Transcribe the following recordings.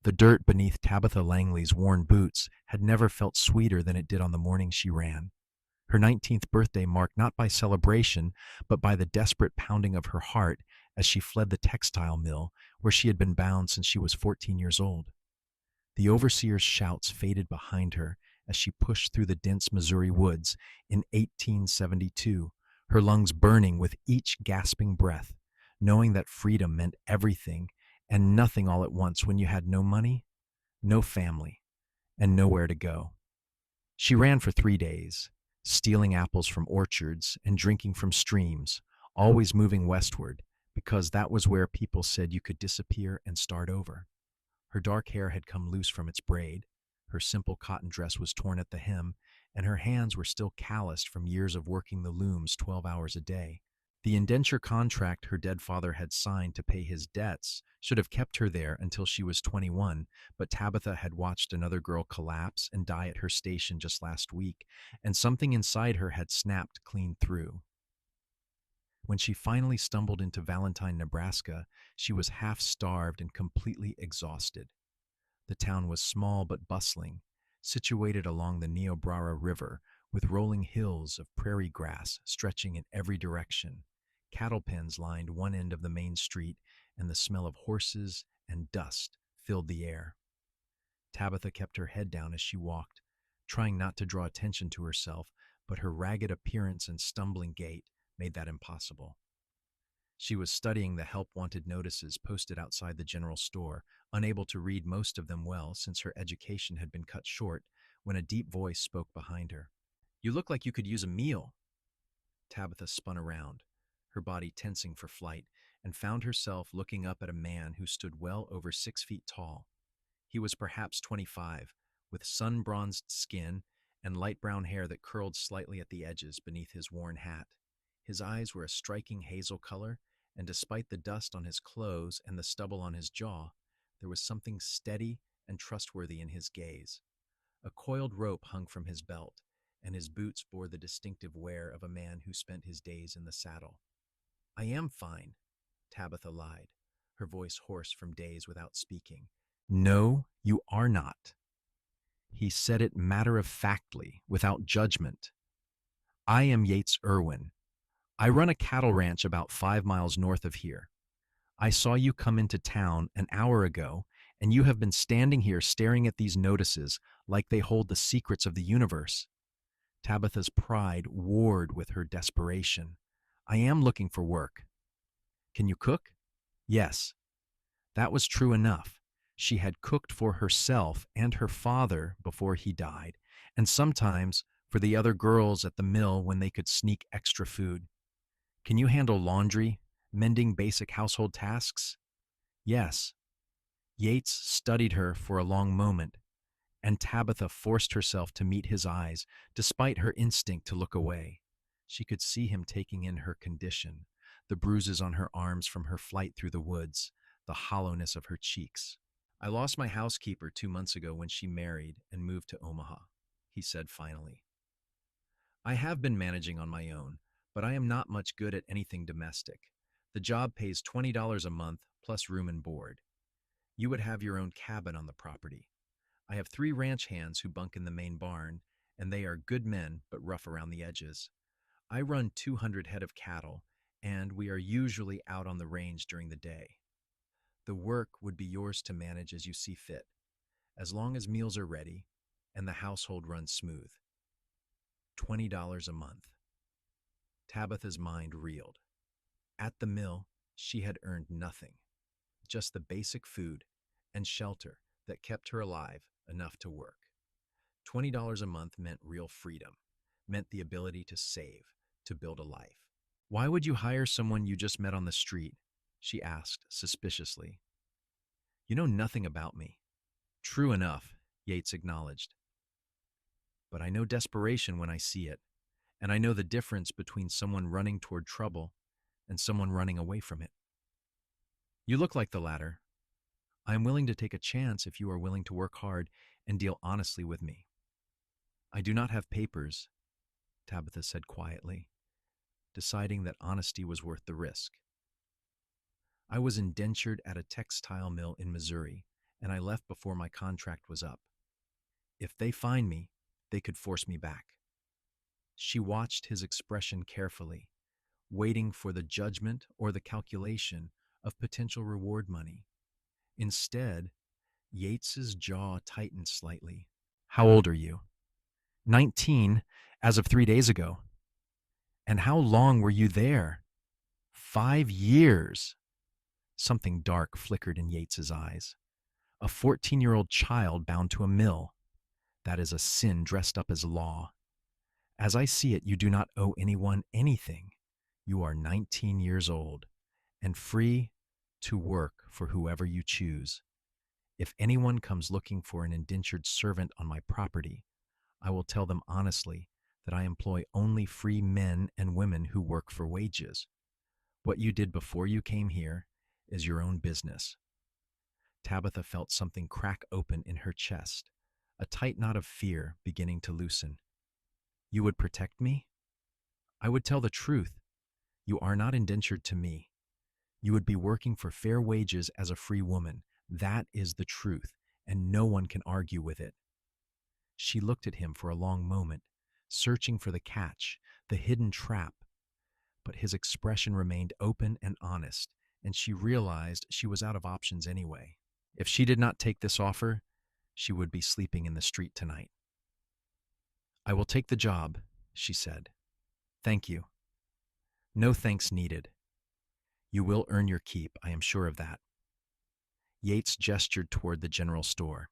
The dirt beneath Tabitha Langley's worn boots had never felt sweeter than it did on the morning she ran. Her 19th birthday marked not by celebration, but by the desperate pounding of her heart as she fled the textile mill where she had been bound since she was 14 years old. The overseer's shouts faded behind her as she pushed through the dense Missouri woods in 1872, her lungs burning with each gasping breath, knowing that freedom meant everything and nothing all at once when you had no money, no family, and nowhere to go. She ran for 3 days, stealing apples from orchards and drinking from streams, always moving westward, because that was where people said you could disappear and start over. Her dark hair had come loose from its braid, her simple cotton dress was torn at the hem, and her hands were still calloused from years of working the looms 12 hours a day. The indenture contract her dead father had signed to pay his debts should have kept her there until she was 21, but Tabitha had watched another girl collapse and die at her station just last week, and something inside her had snapped clean through. When she finally stumbled into Valentine, Nebraska, she was half-starved and completely exhausted. The town was small but bustling, situated along the Niobrara River, with rolling hills of prairie grass stretching in every direction. Cattle pens lined one end of the main street, and the smell of horses and dust filled the air. Tabitha kept her head down as she walked, trying not to draw attention to herself, but her ragged appearance and stumbling gait made that impossible. She was studying the help wanted notices posted outside the general store, unable to read most of them well since her education had been cut short, when a deep voice spoke behind her. "You look like you could use a meal." Tabitha spun around, her body tensing for flight, and found herself looking up at a man who stood well over 6 feet tall. He was perhaps 25, with sun-bronzed skin and light brown hair that curled slightly at the edges beneath his worn hat. His eyes were a striking hazel color, and despite the dust on his clothes and the stubble on his jaw, there was something steady and trustworthy in his gaze. A coiled rope hung from his belt, and his boots bore the distinctive wear of a man who spent his days in the saddle. "I am fine," Tabitha lied, her voice hoarse from days without speaking. "No, you are not." He said it matter-of-factly, without judgment. "I am Yates Irwin. I run a cattle ranch about 5 miles north of here. I saw you come into town an hour ago, and you have been standing here staring at these notices like they hold the secrets of the universe." Tabitha's pride warred with her desperation. "I am looking for work." "Can you cook?" Yes. That was true enough. She had cooked for herself and her father before he died, and sometimes for the other girls at the mill when they could sneak extra food. "Can you handle laundry, mending basic household tasks?" Yes. Yates studied her for a long moment, and Tabitha forced herself to meet his eyes, despite her instinct to look away. She could see him taking in her condition, the bruises on her arms from her flight through the woods, the hollowness of her cheeks. "I lost my housekeeper 2 months ago when she married and moved to Omaha," he said finally. "I have been managing on my own, but I am not much good at anything domestic. The job pays $20 a month plus room and board. You would have your own cabin on the property. I have 3 ranch hands who bunk in the main barn, and they are good men but rough around the edges. I run 200 head of cattle, and we are usually out on the range during the day. The work would be yours to manage as you see fit, as long as meals are ready and the household runs smooth. $20 a month." Tabitha's mind reeled. At the mill, she had earned nothing, just the basic food and shelter that kept her alive enough to work. $20 a month meant real freedom, meant the ability to save, to build a life. "Why would you hire someone you just met on the street?" she asked suspiciously. "You know nothing about me." "True enough," Yates acknowledged. "But I know desperation when I see it, and I know the difference between someone running toward trouble and someone running away from it. You look like the latter. I am willing to take a chance if you are willing to work hard and deal honestly with me." "I do not have papers," Tabitha said quietly, deciding that honesty was worth the risk. "I was indentured at a textile mill in Missouri, and I left before my contract was up. If they find me, they could force me back." She watched his expression carefully, waiting for the judgment or the calculation of potential reward money. Instead, Yates's jaw tightened slightly. "How old are you?" 19, as of 3 days ago. "And how long were you there?" 5 years. Something dark flickered in Yates's eyes. A 14-year-old child bound to a mill. That is a sin dressed up as law. As I see it, you do not owe anyone anything. You are 19 years old and free to work for whoever you choose. If anyone comes looking for an indentured servant on my property, I will tell them honestly that I employ only free men and women who work for wages. What you did before you came here is your own business." Tabitha felt something crack open in her chest, a tight knot of fear beginning to loosen. "You would protect me?" "I would tell the truth. You are not indentured to me. You would be working for fair wages as a free woman. That is the truth, and no one can argue with it." She looked at him for a long moment, searching for the catch, the hidden trap. But his expression remained open and honest, and she realized she was out of options anyway. If she did not take this offer, she would be sleeping in the street tonight. "I will take the job," she said. "Thank you." "No thanks needed. You will earn your keep, I am sure of that." Yates gestured toward the general store.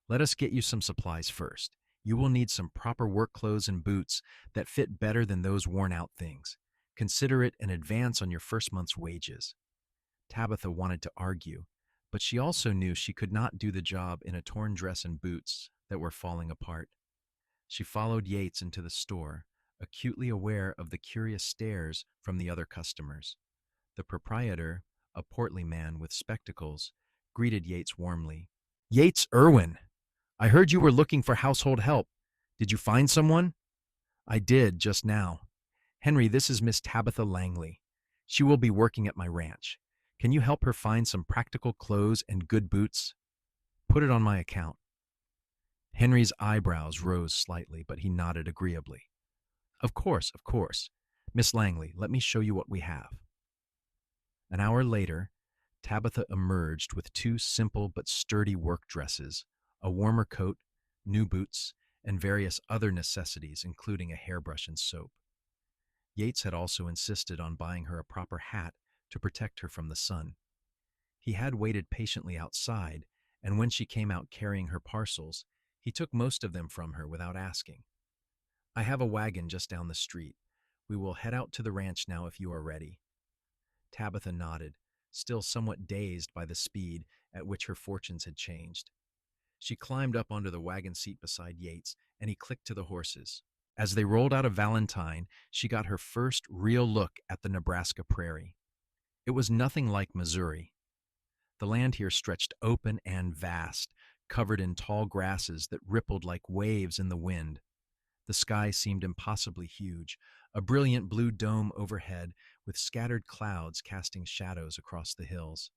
"Let us get you some supplies first. You will need some proper work clothes and boots that fit better than those worn-out things. Consider it an advance on your first month's wages." Tabitha wanted to argue, but she also knew she could not do the job in a torn dress and boots that were falling apart. She followed Yates into the store, acutely aware of the curious stares from the other customers. The proprietor, a portly man with spectacles, greeted Yates warmly. "Yates Irwin! I heard you were looking for household help. Did you find someone?" "I did, just now. Henry, this is Miss Tabitha Langley. She will be working at my ranch. Can you help her find some practical clothes and good boots?" "Put it on my account." Henry's eyebrows rose slightly, but he nodded agreeably. Of course. Miss Langley, let me show you what we have." An hour later, Tabitha emerged with 2 simple but sturdy work dresses, a warmer coat, new boots, and various other necessities, including a hairbrush and soap. Yates had also insisted on buying her a proper hat to protect her from the sun. He had waited patiently outside, and when she came out carrying her parcels, he took most of them from her without asking. "I have a wagon just down the street. We will head out to the ranch now if you are ready." Tabitha nodded, still somewhat dazed by the speed at which her fortunes had changed. She climbed up onto the wagon seat beside Yates, and he clicked to the horses. As they rolled out of Valentine, she got her first real look at the Nebraska prairie. It was nothing like Missouri. The land here stretched open and vast, covered in tall grasses that rippled like waves in the wind. The sky seemed impossibly huge, a brilliant blue dome overhead with scattered clouds casting shadows across the hills.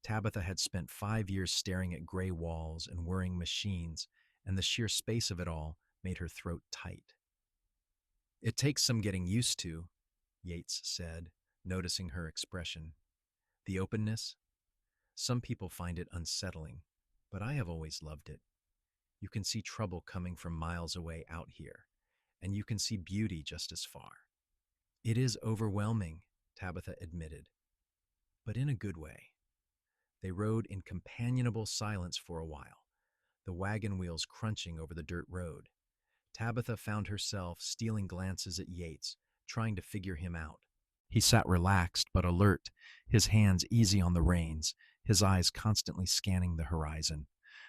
Tabitha had spent 5 years staring at gray walls and whirring machines, and the sheer space of it all made her throat tight. "It takes some getting used to," Yates said, noticing her expression. "The openness? Some people find it unsettling, but I have always loved it. You can see trouble coming from miles away out here, and you can see beauty just as far." "It is overwhelming," Tabitha admitted, "but in a good way." They rode in companionable silence for a while, the wagon wheels crunching over the dirt road. Tabitha found herself stealing glances at Yates, trying to figure him out. He sat relaxed but alert, his hands easy on the reins, his eyes constantly scanning the horizon.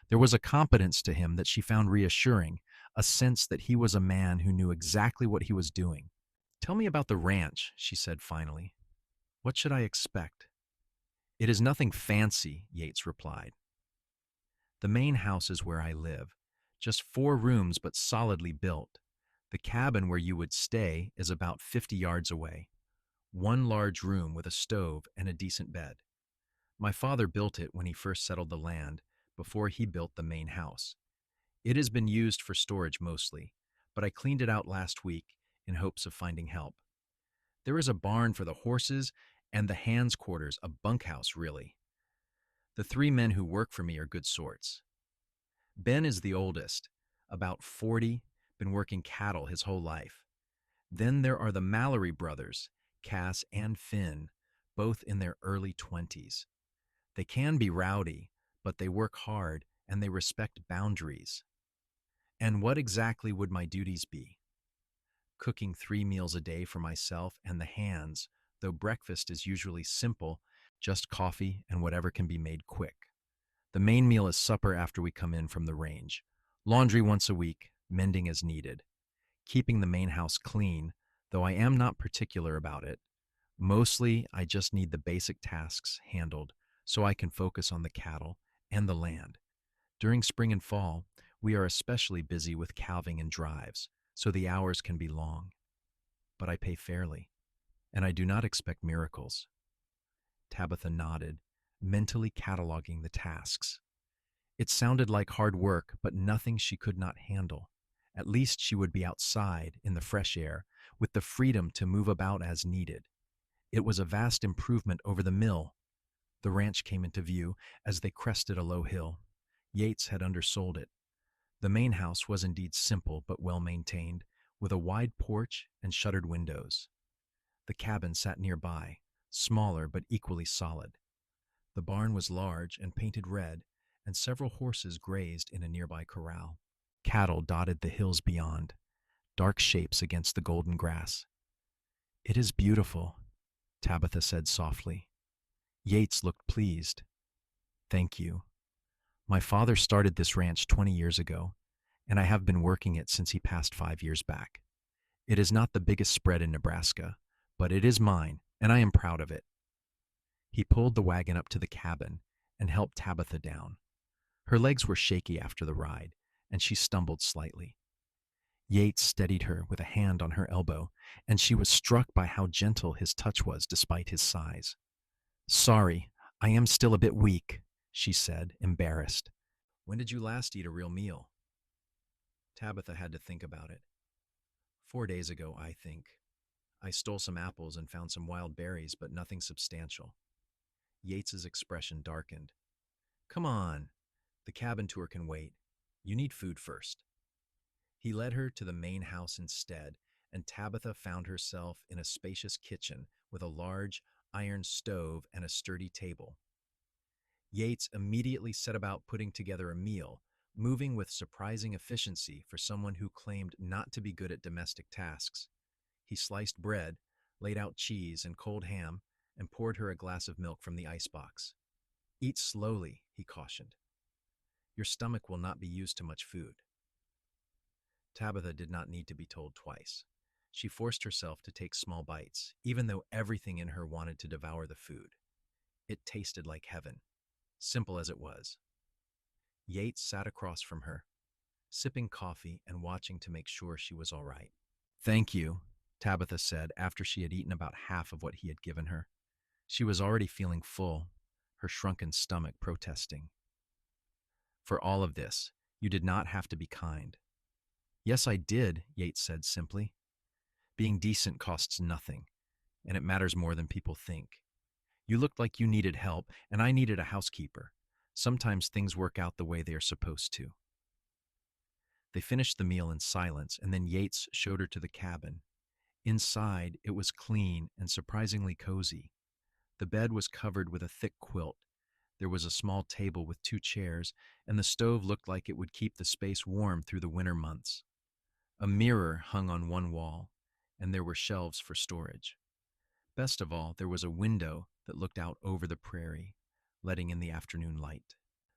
There was a competence to him that she found reassuring, a sense that he was a man who knew exactly what he was doing. "Tell me about the ranch," she said finally. "What should I expect?" "It is nothing fancy," Yates replied. "The main house is where I live. Just 4 rooms, but solidly built. The cabin where you would stay is about 50 yards away. 1 large room with a stove and a decent bed. My father built it when he first settled the land, before he built the main house. It has been used for storage mostly, but I cleaned it out last week in hopes of finding help. There is a barn for the horses and the hands' quarters, a bunkhouse, really. The three men who work for me are good sorts. Ben is the oldest, about 40, been working cattle his whole life. Then there are the Mallory brothers, Cass and Finn, both in their early 20s. They can be rowdy, but they work hard and they respect boundaries. And what exactly would my duties be? Cooking 3 meals a day for myself and the hands, though breakfast is usually simple, just coffee and whatever can be made quick. The main meal is supper after we come in from the range. Laundry once a week, mending as needed. Keeping the main house clean, though I am not particular about it. Mostly, I just need the basic tasks handled so I can focus on the cattle and the land. During spring and fall, we are especially busy with calving and drives, so the hours can be long. But I pay fairly, and I do not expect miracles. Tabitha nodded, mentally cataloging the tasks. It sounded like hard work, but nothing she could not handle. At least she would be outside, in the fresh air, with the freedom to move about as needed. It was a vast improvement over the mill. The ranch came into view as they crested a low hill. Yates had undersold it. The main house was indeed simple but well maintained, with a wide porch and shuttered windows. The cabin sat nearby, smaller but equally solid. The barn was large and painted red, and several horses grazed in a nearby corral. Cattle dotted the hills beyond, dark shapes against the golden grass. "It is beautiful," Tabitha said softly. Yates looked pleased. "Thank you. My father started this ranch 20 years ago, and I have been working it since he passed 5 years back. It is not the biggest spread in Nebraska, but it is mine, and I am proud of it." He pulled the wagon up to the cabin and helped Tabitha down. Her legs were shaky after the ride, and she stumbled slightly. Yates steadied her with a hand on her elbow, and she was struck by how gentle his touch was despite his size. "Sorry, I am still a bit weak," she said, embarrassed. "When did you last eat a real meal?" Tabitha had to think about it. 4 days ago, I think. I stole some apples and found some wild berries, but nothing substantial. Yates's expression darkened. "Come on. The cabin tour can wait. You need food first." He led her to the main house instead, and Tabitha found herself in a spacious kitchen with a large iron stove and a sturdy table. Yates immediately set about putting together a meal, moving with surprising efficiency for someone who claimed not to be good at domestic tasks. He sliced bread, laid out cheese and cold ham, and poured her a glass of milk from the icebox. "Eat slowly," he cautioned. "Your stomach will not be used to much food." Tabitha did not need to be told twice. She forced herself to take small bites, even though everything in her wanted to devour the food. It tasted like heaven, simple as it was. Yates sat across from her, sipping coffee and watching to make sure she was all right. "Thank you," Tabitha said after she had eaten about half of what he had given her. She was already feeling full, her shrunken stomach protesting. "For all of this, you did not have to be kind." "Yes, I did," Yates said simply. "Being decent costs nothing, and it matters more than people think. You looked like you needed help, and I needed a housekeeper. Sometimes things work out the way they are supposed to." They finished the meal in silence, and then Yates showed her to the cabin. Inside, it was clean and surprisingly cozy. The bed was covered with a thick quilt. There was a small table with 2 chairs, and the stove looked like it would keep the space warm through the winter months. A mirror hung on one wall, and there were shelves for storage. Best of all, there was a window that looked out over the prairie, letting in the afternoon light.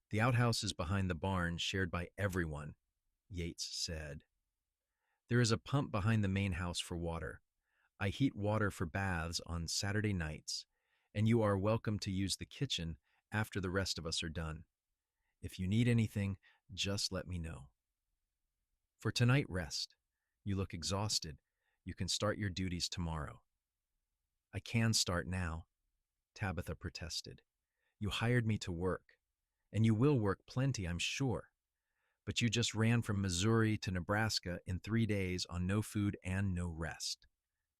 "The outhouse is behind the barn, shared by everyone," Yates said. "There is a pump behind the main house for water. I heat water for baths on Saturday nights, and you are welcome to use the kitchen after the rest of us are done. If you need anything, just let me know. For tonight, rest. You look exhausted. You can start your duties tomorrow." "I can start now," Tabitha protested. "You hired me to work, And you will work plenty, I'm sure. But you just ran from Missouri to Nebraska in 3 days on no food and no rest.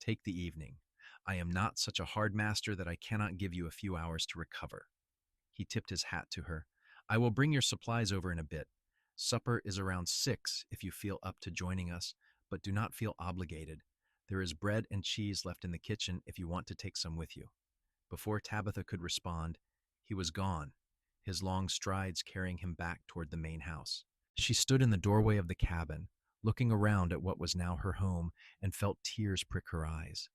Take the evening. I am not such a hard master that I cannot give you a few hours to recover. He tipped his hat to her. I will bring your supplies over in a bit. Supper is around 6 if you feel up to joining us, but do not feel obligated. There is bread and cheese left in the kitchen if you want to take some with you. Before Tabitha could respond, he was gone, his long strides carrying him back toward the main house. She stood in the doorway of the cabin, looking around at what was now her home, and felt tears prick her eyes.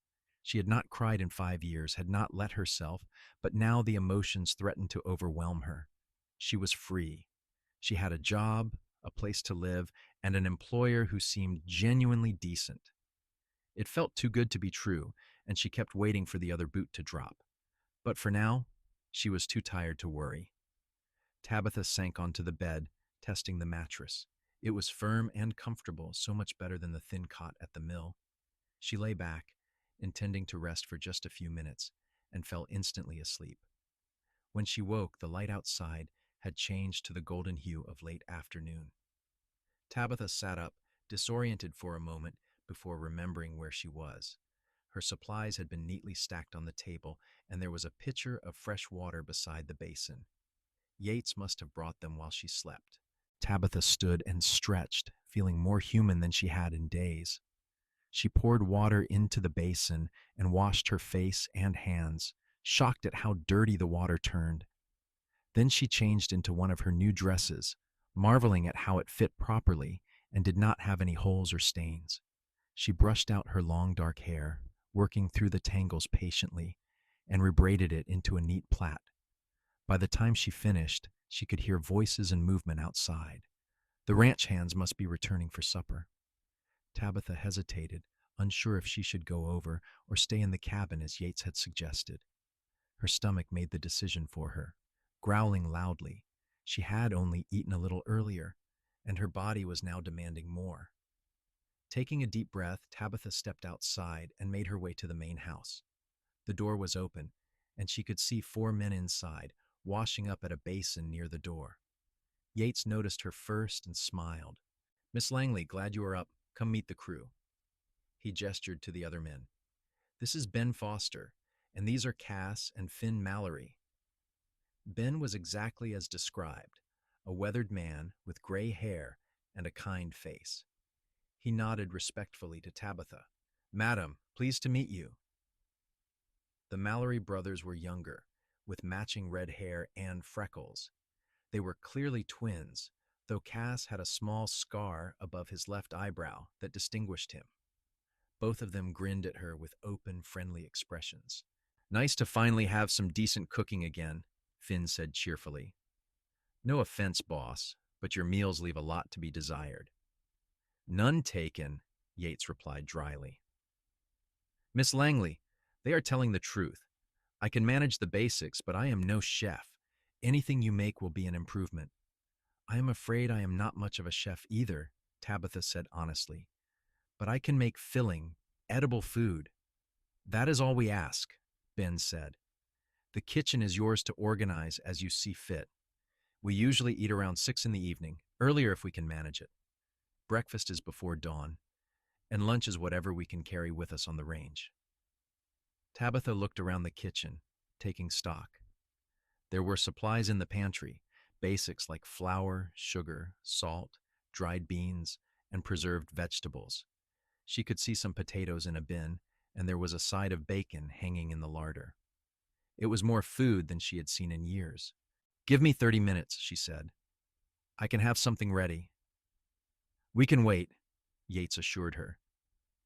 She had not cried in 5 years, had not let herself, but now the emotions threatened to overwhelm her. She was free. She had a job, a place to live, and an employer who seemed genuinely decent. It felt too good to be true, and she kept waiting for the other boot to drop. But for now, she was too tired to worry. Tabitha sank onto the bed, testing the mattress. It was firm and comfortable, so much better than the thin cot at the mill. She lay back, intending to rest for just a few minutes, and fell instantly asleep. When she woke, the light outside had changed to the golden hue of late afternoon. Tabitha sat up, disoriented for a moment before remembering where she was. Her supplies had been neatly stacked on the table, and there was a pitcher of fresh water beside the basin. Yates must have brought them while she slept. Tabitha stood and stretched, feeling more human than she had in days. She poured water into the basin and washed her face and hands, shocked at how dirty the water turned. Then she changed into one of her new dresses, marveling at how it fit properly and did not have any holes or stains. She brushed out her long dark hair, working through the tangles patiently, and rebraided it into a neat plait. By the time she finished, she could hear voices and movement outside. The ranch hands must be returning for supper. Tabitha hesitated, unsure if she should go over or stay in the cabin as Yates had suggested. Her stomach made the decision for her, growling loudly. She had only eaten a little earlier, and her body was now demanding more. Taking a deep breath, Tabitha stepped outside and made her way to the main house. The door was open, and she could see 4 men inside, washing up at a basin near the door. Yates noticed her first and smiled. "Miss Langley, glad you are up. Come meet the crew." He gestured to the other men. "This is Ben Foster, and these are Cass and Finn Mallory." Ben was exactly as described, a weathered man with gray hair and a kind face. He nodded respectfully to Tabitha. "Madam, pleased to meet you." The Mallory brothers were younger, with matching red hair and freckles. They were clearly twins, though Cass had a small scar above his left eyebrow that distinguished him. Both of them grinned at her with open, friendly expressions. "Nice to finally have some decent cooking again," Finn said cheerfully. "No offense, boss, but your meals leave a lot to be desired." "None taken," Yates replied dryly. "Miss Langley, they are telling the truth. I can manage the basics, but I am no chef. Anything you make will be an improvement." "I am afraid I am not much of a chef either," Tabitha said honestly. "But I can make filling, edible food." "That is all we ask," Ben said. "The kitchen is yours to organize as you see fit. We usually eat around 6 in the evening, earlier if we can manage it. Breakfast is before dawn, and lunch is whatever we can carry with us on the range." Tabitha looked around the kitchen, taking stock. There were supplies in the pantry, basics like flour, sugar, salt, dried beans, and preserved vegetables. She could see some potatoes in a bin, and there was a side of bacon hanging in the larder. It was more food than she had seen in years. "Give me 30 minutes," she said. "I can have something ready." "We can wait," Yates assured her.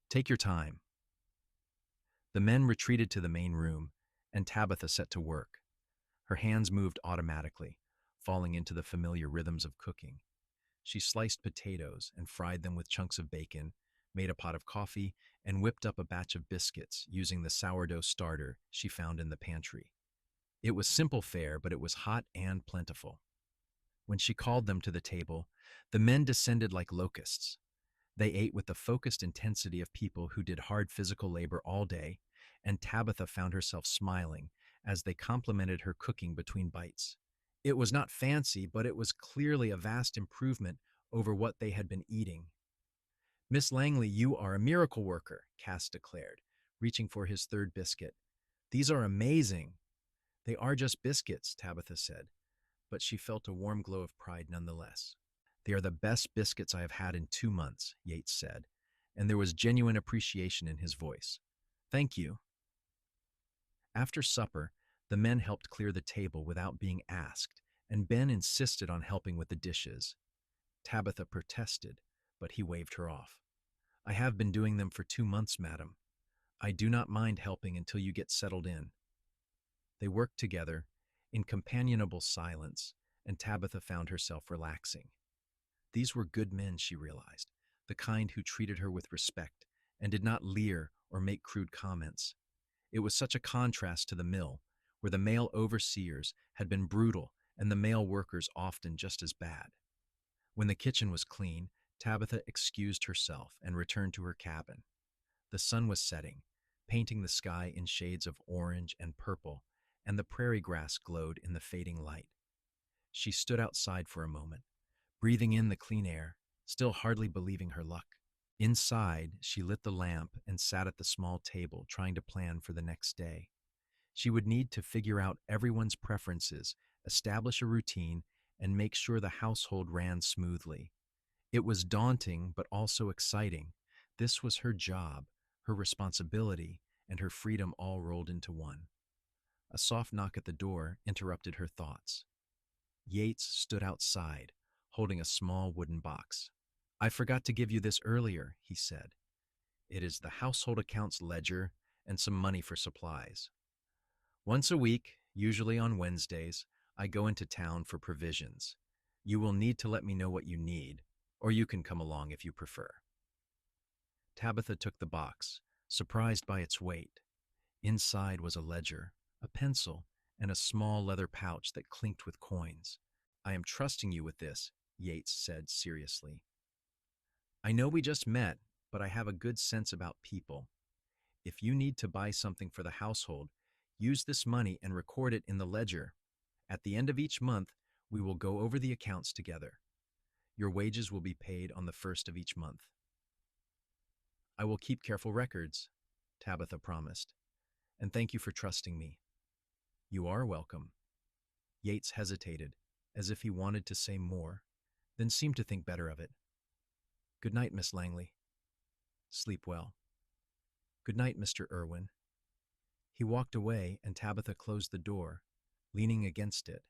"Take your time." The men retreated to the main room, and Tabitha set to work. Her hands moved automatically, falling into the familiar rhythms of cooking. She sliced potatoes and fried them with chunks of bacon, made a pot of coffee, and whipped up a batch of biscuits using the sourdough starter she found in the pantry. It was simple fare, but it was hot and plentiful. When she called them to the table, the men descended like locusts. They ate with the focused intensity of people who did hard physical labor all day, and Tabitha found herself smiling as they complimented her cooking between bites. It was not fancy, but it was clearly a vast improvement over what they had been eating. Miss Langley, you are a miracle worker, Cass declared, reaching for his third biscuit. These are amazing. They are just biscuits, Tabitha said, but she felt a warm glow of pride nonetheless. They are the best biscuits I have had in 2 months, Yates said, and there was genuine appreciation in his voice. Thank you. After supper, the men helped clear the table without being asked, and Ben insisted on helping with the dishes. Tabitha protested, but he waved her off. I have been doing them for 2 months, madam. I do not mind helping until you get settled in. They worked together, in companionable silence, and Tabitha found herself relaxing. These were good men, she realized, the kind who treated her with respect and did not leer or make crude comments. It was such a contrast to the mill, where the male overseers had been brutal and the male workers often just as bad. When the kitchen was clean, Tabitha excused herself and returned to her cabin. The sun was setting, painting the sky in shades of orange and purple, and the prairie grass glowed in the fading light. She stood outside for a moment, breathing in the clean air, still hardly believing her luck. Inside, she lit the lamp and sat at the small table, trying to plan for the next day. She would need to figure out everyone's preferences, establish a routine, and make sure the household ran smoothly. It was daunting, but also exciting. This was her job, her responsibility, and her freedom all rolled into one. A soft knock at the door interrupted her thoughts. Yates stood outside, holding a small wooden box. I forgot to give you this earlier, he said. It is the household accounts ledger and some money for supplies. Once a week, usually on Wednesdays, I go into town for provisions. You will need to let me know what you need, or you can come along if you prefer. Tabitha took the box, surprised by its weight. Inside was a ledger, a pencil, and a small leather pouch that clinked with coins. I am trusting you with this, Yates said seriously. I know we just met, but I have a good sense about people. If you need to buy something for the household, use this money and record it in the ledger. At the end of each month, we will go over the accounts together. Your wages will be paid on the first of each month. I will keep careful records, Tabitha promised, and thank you for trusting me. You are welcome. Yates hesitated, as if he wanted to say more, then seemed to think better of it. Good night, Miss Langley. Sleep well. Good night, Mr. Irwin. He walked away, and Tabitha closed the door, leaning against it.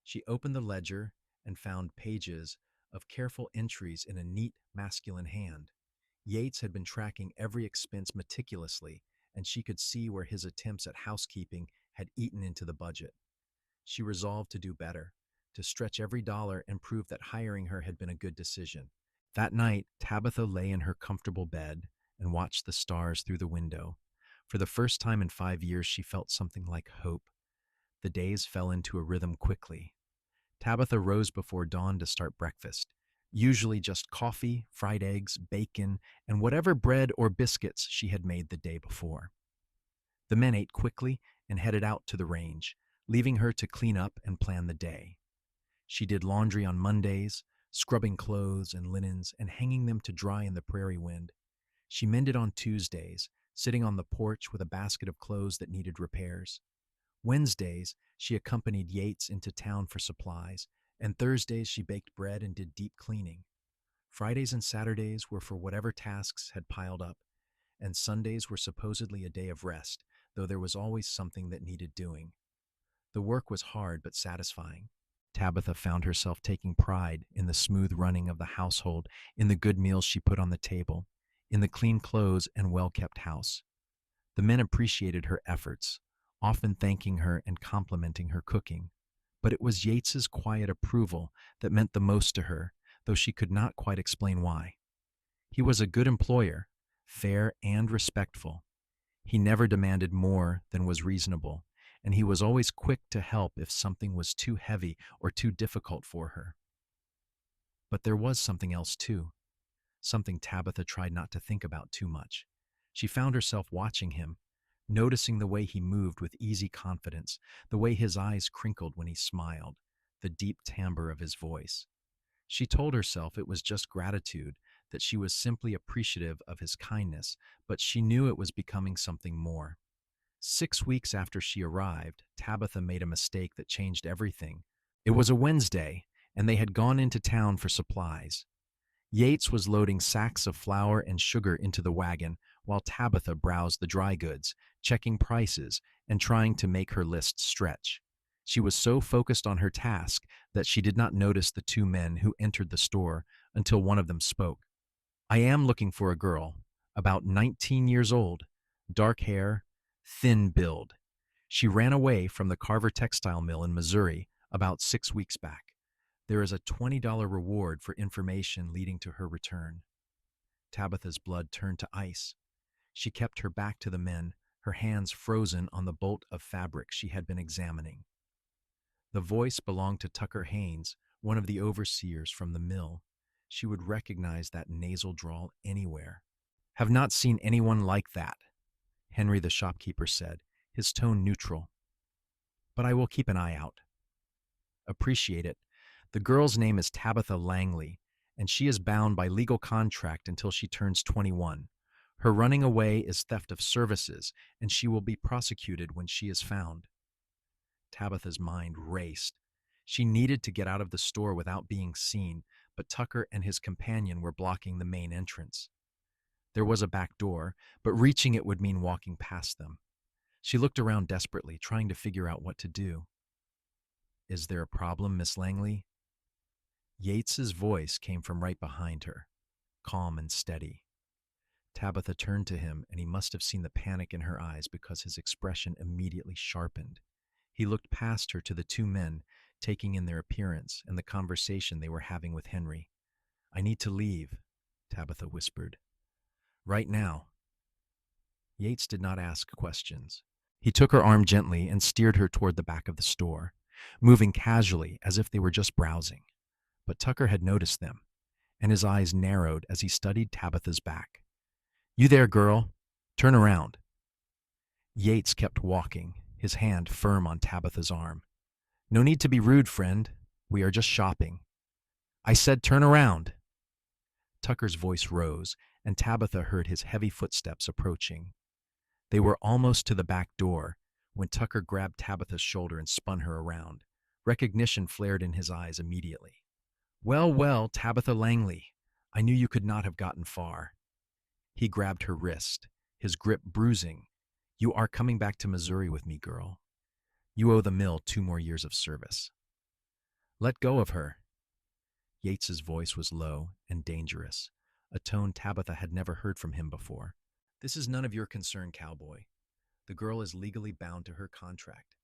She opened the ledger and found pages of careful entries in a neat, masculine hand. Yates had been tracking every expense meticulously, and she could see where his attempts at housekeeping had eaten into the budget. She resolved to do better, to stretch every dollar and prove that hiring her had been a good decision. That night, Tabitha lay in her comfortable bed and watched the stars through the window. For the first time in 5 years, she felt something like hope. The days fell into a rhythm quickly. Tabitha rose before dawn to start breakfast, usually just coffee, fried eggs, bacon, and whatever bread or biscuits she had made the day before. The men ate quickly and headed out to the range, leaving her to clean up and plan the day. She did laundry on Mondays, scrubbing clothes and linens and hanging them to dry in the prairie wind. She mended on Tuesdays, sitting on the porch with a basket of clothes that needed repairs. Wednesdays, she accompanied Yates into town for supplies, and Thursdays she baked bread and did deep cleaning. Fridays and Saturdays were for whatever tasks had piled up, and Sundays were supposedly a day of rest, though there was always something that needed doing. The work was hard but satisfying. Tabitha found herself taking pride in the smooth running of the household, in the good meals she put on the table, in the clean clothes and well-kept house. The men appreciated her efforts, often thanking her and complimenting her cooking. But it was Yates's quiet approval that meant the most to her, though she could not quite explain why. He was a good employer, fair and respectful. He never demanded more than was reasonable, and he was always quick to help if something was too heavy or too difficult for her. But there was something else too, something Tabitha tried not to think about too much. She found herself watching him, noticing the way he moved with easy confidence, the way his eyes crinkled when he smiled, the deep timbre of his voice. She told herself it was just gratitude, that she was simply appreciative of his kindness, but she knew it was becoming something more. 6 weeks after she arrived, Tabitha made a mistake that changed everything. It was a Wednesday, and they had gone into town for supplies. Yates was loading sacks of flour and sugar into the wagon, while Tabitha browsed the dry goods, checking prices, and trying to make her list stretch. She was so focused on her task that she did not notice the two men who entered the store until one of them spoke. "I am looking for a girl, about 19 years old, dark hair, thin build. She ran away from the Carver textile mill in Missouri about 6 weeks back. There is a $20 reward for information leading to her return." Tabitha's blood turned to ice. She kept her back to the men, her hands frozen on the bolt of fabric she had been examining. The voice belonged to Tucker Haynes, one of the overseers from the mill. She would recognize that nasal drawl anywhere. "Have not seen anyone like that," Henry the shopkeeper said, his tone neutral. "But I will keep an eye out." "Appreciate it. The girl's name is Tabitha Langley, and she is bound by legal contract until she turns 21. Her running away is theft of services, and she will be prosecuted when she is found." Tabitha's mind raced. She needed to get out of the store without being seen, but Tucker and his companion were blocking the main entrance. There was a back door, but reaching it would mean walking past them. She looked around desperately, trying to figure out what to do. "Is there a problem, Miss Langley?" Yates's voice came from right behind her, calm and steady. Tabitha turned to him, and he must have seen the panic in her eyes because his expression immediately sharpened. He looked past her to the two men, taking in their appearance and the conversation they were having with Henry. "I need to leave," Tabitha whispered. "Right now." Yates did not ask questions. He took her arm gently and steered her toward the back of the store, moving casually as if they were just browsing. But Tucker had noticed them, and his eyes narrowed as he studied Tabitha's back. "You there, girl? Turn around." Yates kept walking, his hand firm on Tabitha's arm. "No need to be rude, friend. We are just shopping." "I said turn around." Tucker's voice rose, and Tabitha heard his heavy footsteps approaching. They were almost to the back door when Tucker grabbed Tabitha's shoulder and spun her around. Recognition flared in his eyes immediately. "Well, well, Tabitha Langley, I knew you could not have gotten far." He grabbed her wrist, his grip bruising. "You are coming back to Missouri with me, girl. You owe the mill 2 more years of service." "Let go of her." Yates's voice was low and dangerous, a tone Tabitha had never heard from him before. "This is none of your concern, Cowboy. The girl is legally bound to her contract.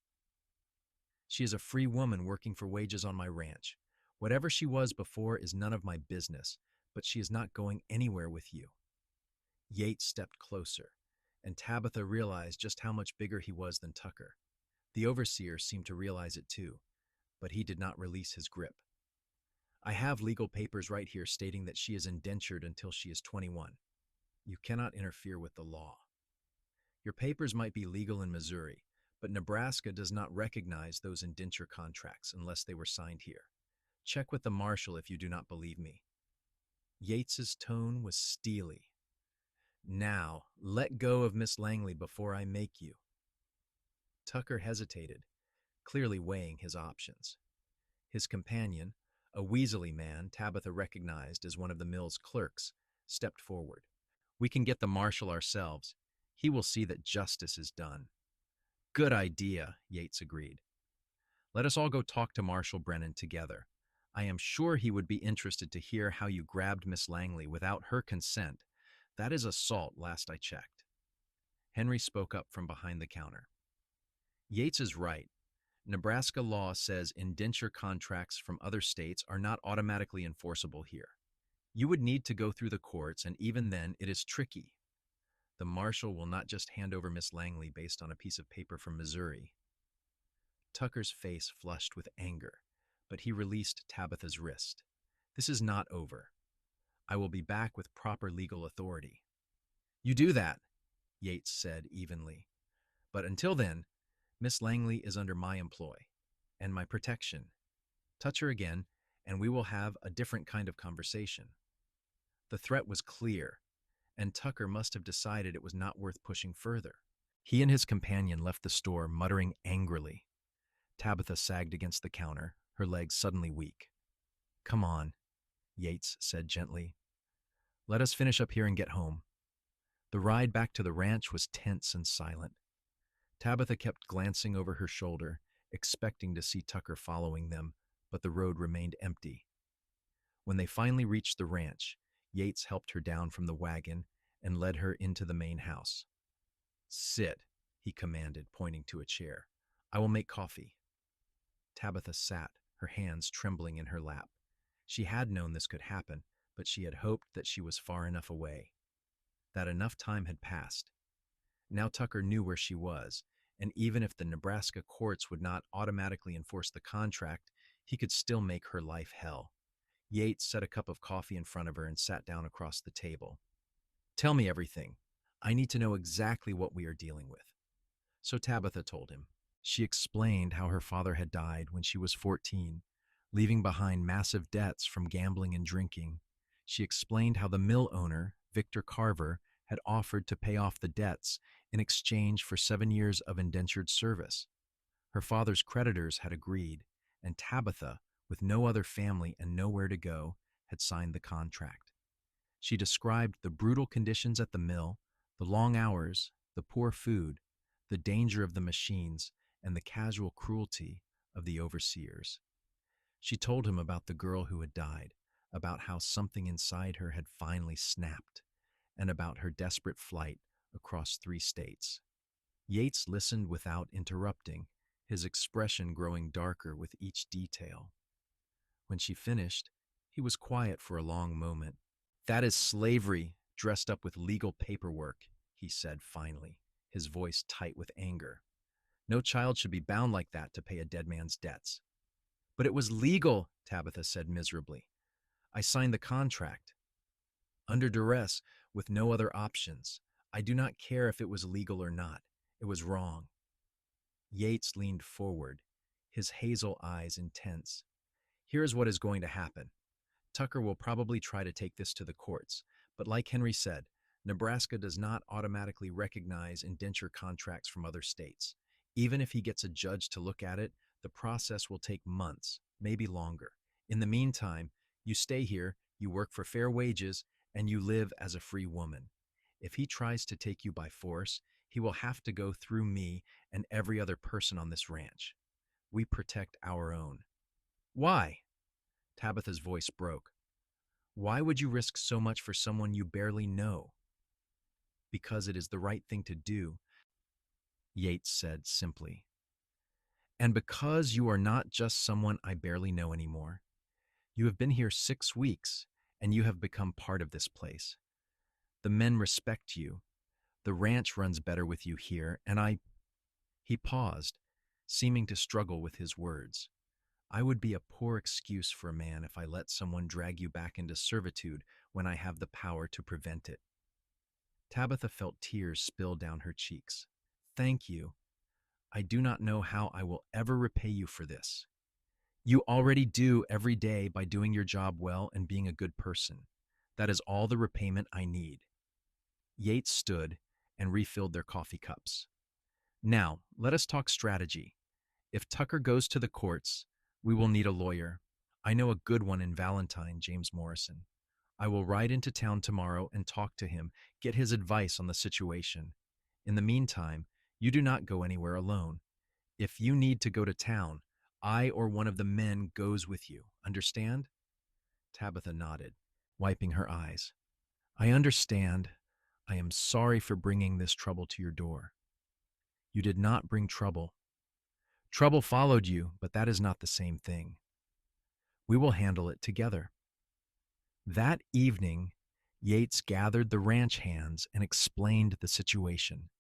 She is a free woman working for wages on my ranch. Whatever she was before is none of my business, but she is not going anywhere with you." Yates stepped closer, and Tabitha realized just how much bigger he was than Tucker. The overseer seemed to realize it too, but he did not release his grip. "I have legal papers right here stating that she is indentured until she is 21. You cannot interfere with the law. Your papers might be legal in Missouri, but Nebraska does not recognize those indenture contracts unless they were signed here. Check with the marshal if you do not believe me." Yates's tone was steely. "Now, let go of Miss Langley before I make you." Tucker hesitated, clearly weighing his options. His companion, a weaselly man Tabitha recognized as one of the mill's clerks, stepped forward. "We can get the marshal ourselves. He will see that justice is done." "Good idea," Yates agreed. "Let us all go talk to Marshal Brennan together. I am sure he would be interested to hear how you grabbed Miss Langley without her consent. That is assault, last I checked." Henry spoke up from behind the counter. "Yates is right. Nebraska law says indenture contracts from other states are not automatically enforceable here. You would need to go through the courts, and even then it is tricky. The marshal will not just hand over Miss Langley based on a piece of paper from Missouri." Tucker's face flushed with anger, but he released Tabitha's wrist. "This is not over. I will be back with proper legal authority." "You do that," Yates said evenly. "But until then, Miss Langley is under my employ and my protection. Touch her again, and we will have a different kind of conversation. The threat was clear, and Tucker must have decided it was not worth pushing further. He and his companion left the store, muttering angrily. Tabitha sagged against the counter, her legs suddenly weak. "Come on," Yates said gently. "Let us finish up here and get home." The ride back to the ranch was tense and silent. Tabitha kept glancing over her shoulder, expecting to see Tucker following them, but the road remained empty. When they finally reached the ranch, Yates helped her down from the wagon and led her into the main house. "Sit," he commanded, pointing to a chair. "I will make coffee." Tabitha sat, her hands trembling in her lap. She had known this could happen, but she had hoped that she was far enough away, that enough time had passed. Now Tucker knew where she was, and even if the Nebraska courts would not automatically enforce the contract, he could still make her life hell. Yates set a cup of coffee in front of her and sat down across the table. "Tell me everything. I need to know exactly what we are dealing with." So Tabitha told him. She explained how her father had died when she was 14, leaving behind massive debts from gambling and drinking. She explained how the mill owner, Victor Carver, had offered to pay off the debts in exchange for 7 years of indentured service. Her father's creditors had agreed, and Tabitha, with no other family and nowhere to go, had signed the contract. She described the brutal conditions at the mill, the long hours, the poor food, the danger of the machines, and the casual cruelty of the overseers. She told him about the girl who had died, about how something inside her had finally snapped, and about her desperate flight across 3 states. Yates listened without interrupting, his expression growing darker with each detail. When she finished, he was quiet for a long moment. "That is slavery, dressed up with legal paperwork," he said finally, his voice tight with anger. "No child should be bound like that to pay a dead man's debts." "But it was legal," Tabitha said miserably. "I signed the contract. Under duress, with no other options. I do not care if it was legal or not. It was wrong." Yates leaned forward, his hazel eyes intense. "Here is what is going to happen. Tucker will probably try to take this to the courts, but like Henry said, Nebraska does not automatically recognize indenture contracts from other states. Even if he gets a judge to look at it, the process will take months, maybe longer. In the meantime, you stay here, you work for fair wages, and you live as a free woman. If he tries to take you by force, he will have to go through me and every other person on this ranch. We protect our own." "Why?" Tabitha's voice broke. "Why would you risk so much for someone you barely know?" "Because it is the right thing to do," Yates said simply. "And because you are not just someone I barely know anymore. You have been here 6 weeks, and you have become part of this place. The men respect you. The ranch runs better with you here, and I—" He paused, seeming to struggle with his words. "I would be a poor excuse for a man if I let someone drag you back into servitude when I have the power to prevent it." Tabitha felt tears spill down her cheeks. "Thank you. I do not know how I will ever repay you for this. You already do every day by doing your job well and being a good person. That is all the repayment I need." Yates stood and refilled their coffee cups. "Now, let us talk strategy. If Tucker goes to the courts, we will need a lawyer. I know a good one in Valentine, James Morrison. I will ride into town tomorrow and talk to him, get his advice on the situation. In the meantime, you do not go anywhere alone. If you need to go to town, I or one of the men goes with you. Understand?" Tabitha nodded, wiping her eyes. "I understand. I am sorry for bringing this trouble to your door." "You did not bring trouble. Trouble followed you, but that is not the same thing. We will handle it together." That evening, Yates gathered the ranch hands and explained the situation.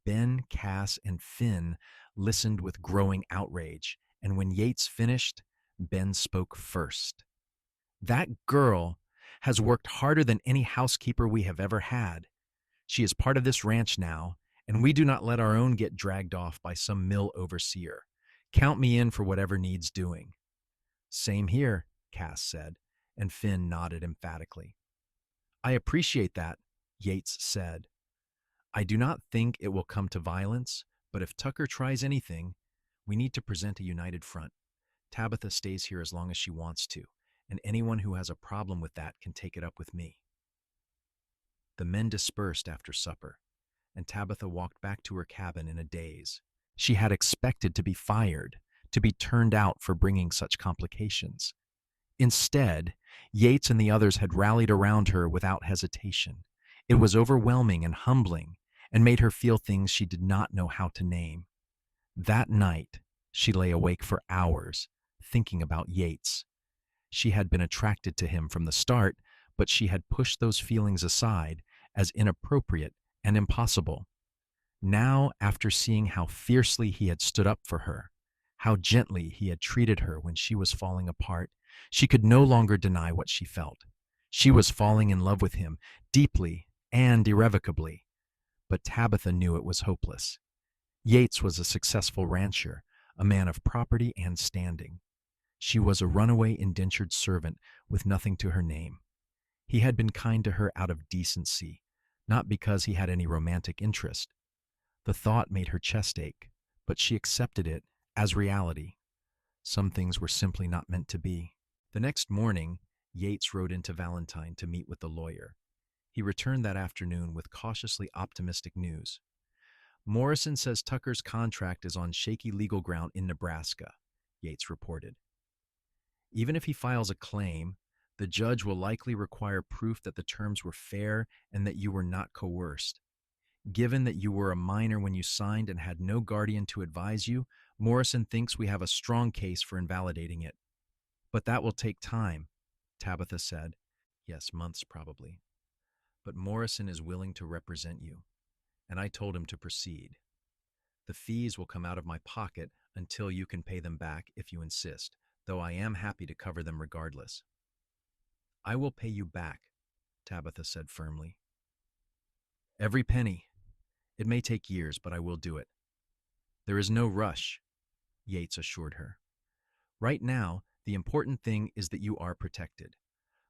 Ben, Cass, and Finn listened with growing outrage, and when Yates finished, Ben spoke first. "That girl has worked harder than any housekeeper we have ever had. She is part of this ranch now, and we do not let our own get dragged off by some mill overseer. Count me in for whatever needs doing." Same here, Cass said, and Finn nodded emphatically. I appreciate that, Yates said. I do not think it will come to violence, but if Tucker tries anything, we need to present a united front. Tabitha stays here as long as she wants to, and anyone who has a problem with that can take it up with me. The men dispersed after supper, and Tabitha walked back to her cabin in a daze. She had expected to be fired, to be turned out for bringing such complications. Instead, Yates and the others had rallied around her without hesitation. It was overwhelming and humbling, and made her feel things she did not know how to name. That night, she lay awake for hours, thinking about Yates. She had been attracted to him from the start, but she had pushed those feelings aside as inappropriate and impossible. Now, after seeing how fiercely he had stood up for her, how gently he had treated her when she was falling apart, she could no longer deny what she felt. She was falling in love with him, deeply and irrevocably. But Tabitha knew it was hopeless. Yates was a successful rancher, a man of property and standing. She was a runaway indentured servant with nothing to her name. He had been kind to her out of decency, not because he had any romantic interest. The thought made her chest ache, but she accepted it as reality. Some things were simply not meant to be. The next morning, Yates rode into Valentine to meet with the lawyer. He returned that afternoon with cautiously optimistic news. Morrison says Tucker's contract is on shaky legal ground in Nebraska, Yates reported. Even if he files a claim, the judge will likely require proof that the terms were fair and that you were not coerced. Given that you were a minor when you signed and had no guardian to advise you, Morrison thinks we have a strong case for invalidating it. But that will take time, Tabitha said. Yes, months probably. But Morrison is willing to represent you, and I told him to proceed. The fees will come out of my pocket until you can pay them back if you insist, though I am happy to cover them regardless. I will pay you back, Tabitha said firmly. Every penny. It may take years, but I will do it. There is no rush, Yates assured her. Right now, the important thing is that you are protected.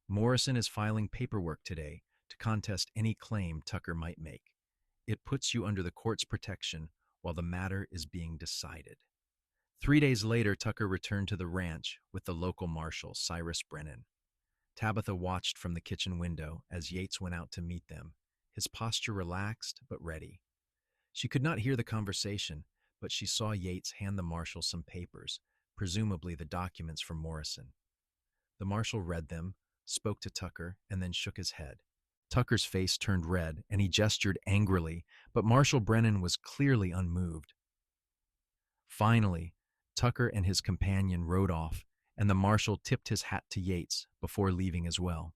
Morrison is filing paperwork today to contest any claim Tucker might make. It puts you under the court's protection while the matter is being decided. 3 days later, Tucker returned to the ranch with the local marshal, Cyrus Brennan. Tabitha watched from the kitchen window as Yates went out to meet them, his posture relaxed but ready. She could not hear the conversation, but she saw Yates hand the marshal some papers, presumably the documents from Morrison. The marshal read them, spoke to Tucker, and then shook his head. Tucker's face turned red, and he gestured angrily, but Marshal Brennan was clearly unmoved. Finally, Tucker and his companion rode off, and the marshal tipped his hat to Yates before leaving as well.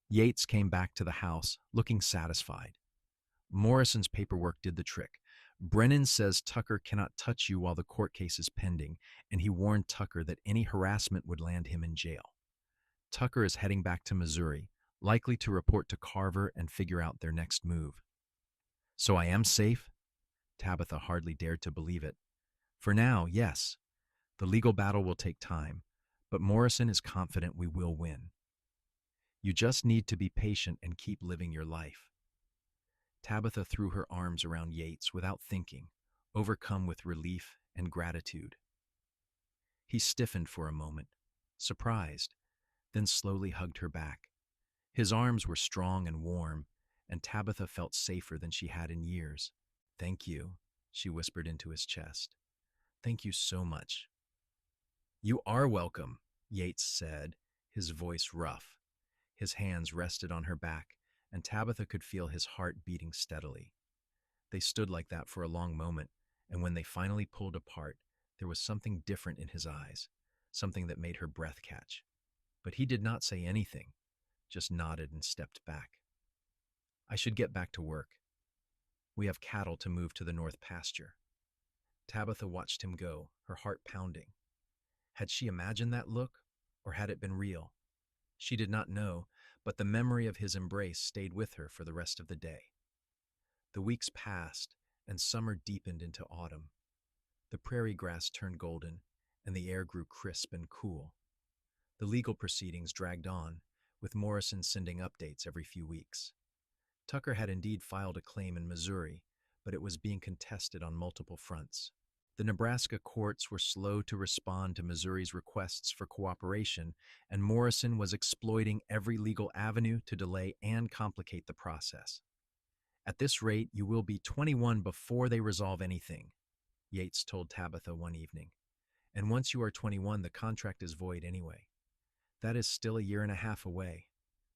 Yates came back to the house, looking satisfied. Morrison's paperwork did the trick. Brennan says Tucker cannot touch you while the court case is pending, and he warned Tucker that any harassment would land him in jail. Tucker is heading back to Missouri, likely to report to Carver and figure out their next move. So I am safe? Tabitha hardly dared to believe it. For now, yes. The legal battle will take time, but Morrison is confident we will win. You just need to be patient and keep living your life. Tabitha threw her arms around Yates without thinking, overcome with relief and gratitude. He stiffened for a moment, surprised, then slowly hugged her back. His arms were strong and warm, and Tabitha felt safer than she had in years. Thank you, she whispered into his chest. Thank you so much. You are welcome, Yates said, his voice rough. His hands rested on her back, and Tabitha could feel his heart beating steadily. They stood like that for a long moment, and when they finally pulled apart, there was something different in his eyes, something that made her breath catch. But he did not say anything, just nodded and stepped back. I should get back to work. We have cattle to move to the north pasture. Tabitha watched him go, her heart pounding. Had she imagined that look, or had it been real? She did not know, but the memory of his embrace stayed with her for the rest of the day. The weeks passed, and summer deepened into autumn. The prairie grass turned golden, and the air grew crisp and cool. The legal proceedings dragged on, with Morrison sending updates every few weeks. Tucker had indeed filed a claim in Missouri, but it was being contested on multiple fronts. The Nebraska courts were slow to respond to Missouri's requests for cooperation, and Morrison was exploiting every legal avenue to delay and complicate the process. At this rate, you will be 21 before they resolve anything, Yates told Tabitha one evening. And once you are 21, the contract is void anyway. That is still a year and a half away,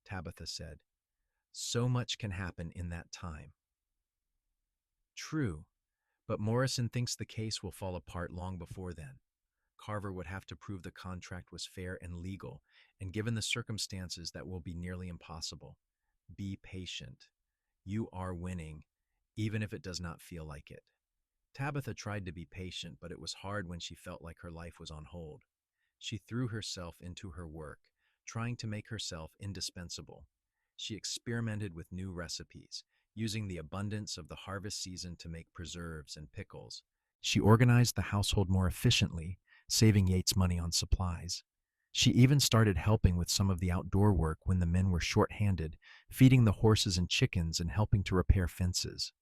Tabitha said. So much can happen in that time. True, but Morrison thinks the case will fall apart long before then. Carver would have to prove the contract was fair and legal, and given the circumstances, that will be nearly impossible. Be patient. You are winning, even if it does not feel like it. Tabitha tried to be patient, but it was hard when she felt like her life was on hold. She threw herself into her work, trying to make herself indispensable. She experimented with new recipes, using the abundance of the harvest season to make preserves and pickles. She organized the household more efficiently, saving Yates money on supplies. She even started helping with some of the outdoor work when the men were short-handed, feeding the horses and chickens and helping to repair fences.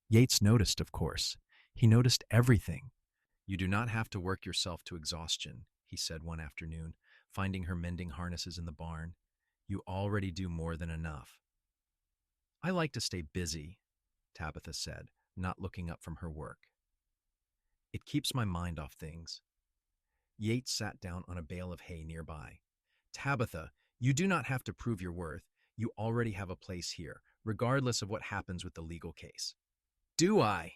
Yates noticed, of course. He noticed everything. You do not have to work yourself to exhaustion, he said one afternoon, finding her mending harnesses in the barn. You already do more than enough. I like to stay busy, Tabitha said, not looking up from her work. It keeps my mind off things. Yates sat down on a bale of hay nearby. Tabitha, you do not have to prove your worth. You already have a place here, regardless of what happens with the legal case. Do I?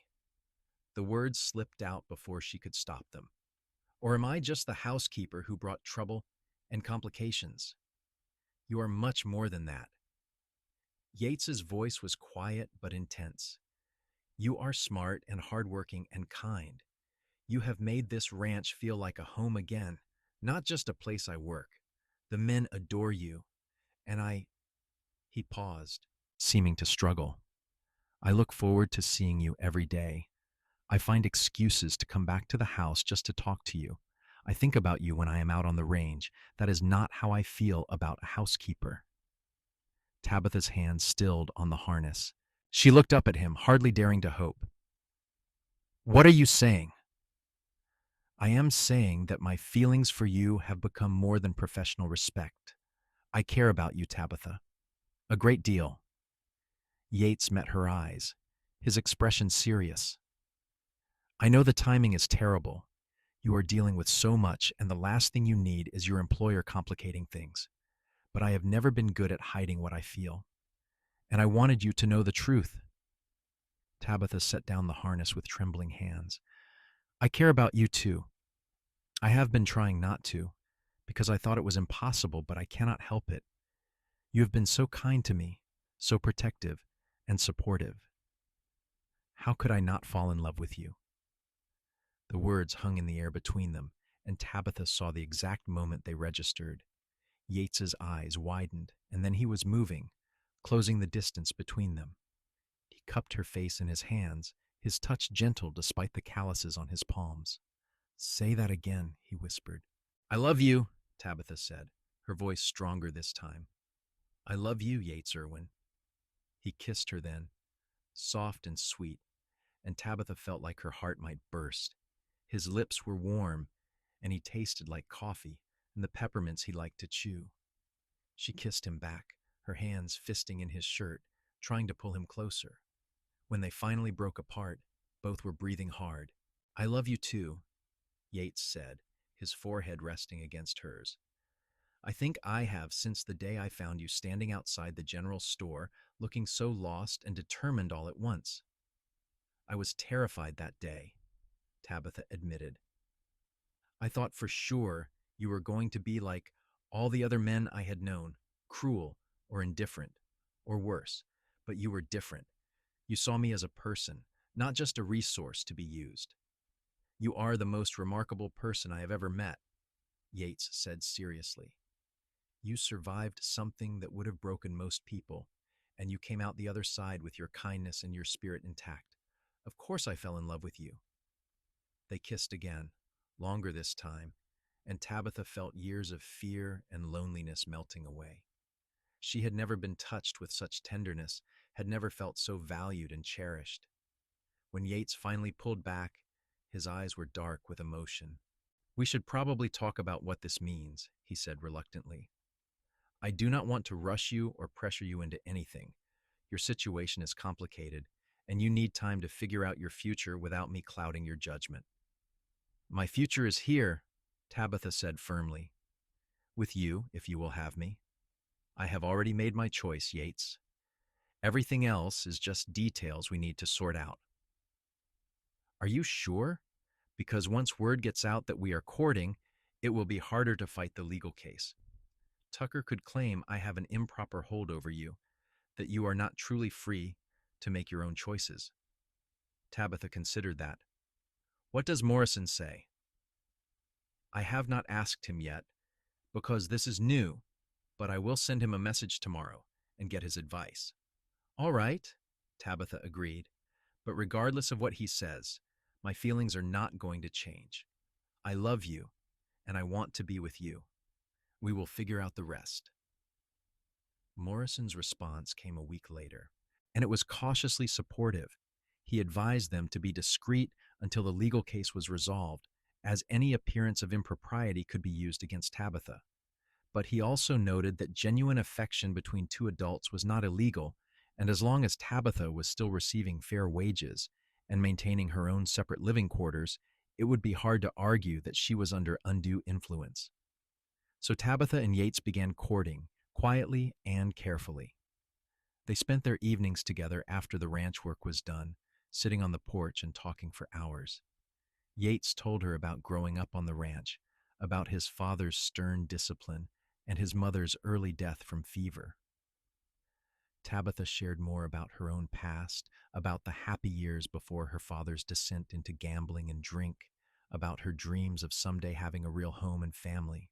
The words slipped out before she could stop them. Or am I just the housekeeper who brought trouble and complications? You are much more than that. Yates's voice was quiet but intense. You are smart and hardworking and kind. You have made this ranch feel like a home again, not just a place I work. The men adore you, and He paused, seeming to struggle. I look forward to seeing you every day. I find excuses to come back to the house just to talk to you. I think about you when I am out on the range. That is not how I feel about a housekeeper. Tabitha's hand stilled on the harness. She looked up at him, hardly daring to hope. What are you saying? I am saying that my feelings for you have become more than professional respect. I care about you, Tabitha. A great deal. Yates met her eyes, his expression serious. I know the timing is terrible. You are dealing with so much, and the last thing you need is your employer complicating things. But I have never been good at hiding what I feel. And I wanted you to know the truth. Tabitha set down the harness with trembling hands. I care about you too. I have been trying not to, because I thought it was impossible, but I cannot help it. You have been so kind to me, so protective and supportive. How could I not fall in love with you? The words hung in the air between them, and Tabitha saw the exact moment they registered. Yates's eyes widened, and then he was moving, closing the distance between them. He cupped her face in his hands, his touch gentle despite the calluses on his palms. Say that again, he whispered. I love you, Tabitha said, her voice stronger this time. I love you, Yates Irwin. He kissed her then, soft and sweet, and Tabitha felt like her heart might burst. His lips were warm, and he tasted like coffee and the peppermints he liked to chew. She kissed him back, her hands fisting in his shirt, trying to pull him closer. When they finally broke apart, both were breathing hard. I love you too, Yates said, his forehead resting against hers. I think I have since the day I found you standing outside the general store, looking so lost and determined all at once. I was terrified that day, Tabitha admitted. I thought for sure you were going to be like all the other men I had known, cruel or indifferent, or worse, but you were different. You saw me as a person, not just a resource to be used. You are the most remarkable person I have ever met, Yates said seriously. You survived something that would have broken most people, and you came out the other side with your kindness and your spirit intact. Of course I fell in love with you. They kissed again, longer this time, and Tabitha felt years of fear and loneliness melting away. She had never been touched with such tenderness, had never felt so valued and cherished. When Yates finally pulled back, his eyes were dark with emotion. "We should probably talk about what this means," he said reluctantly. "I do not want to rush you or pressure you into anything. Your situation is complicated, and you need time to figure out your future without me clouding your judgment." "My future is here," Tabitha said firmly. "With you, if you will have me. I have already made my choice, Yates. Everything else is just details we need to sort out." "Are you sure? Because once word gets out that we are courting, it will be harder to fight the legal case. Tucker could claim I have an improper hold over you, that you are not truly free to make your own choices." Tabitha considered that. "What does Morrison say?" "I have not asked him yet, because this is new, but I will send him a message tomorrow and get his advice." "All right," Tabitha agreed. "But regardless of what he says, my feelings are not going to change. I love you, and I want to be with you. We will figure out the rest." Morrison's response came a week later, and it was cautiously supportive. He advised them to be discreet until the legal case was resolved, as any appearance of impropriety could be used against Tabitha. But he also noted that genuine affection between two adults was not illegal, and as long as Tabitha was still receiving fair wages and maintaining her own separate living quarters, it would be hard to argue that she was under undue influence. So Tabitha and Yates began courting, quietly and carefully. They spent their evenings together after the ranch work was done, sitting on the porch and talking for hours. Yates told her about growing up on the ranch, about his father's stern discipline, and his mother's early death from fever. Tabitha shared more about her own past, about the happy years before her father's descent into gambling and drink, about her dreams of someday having a real home and family.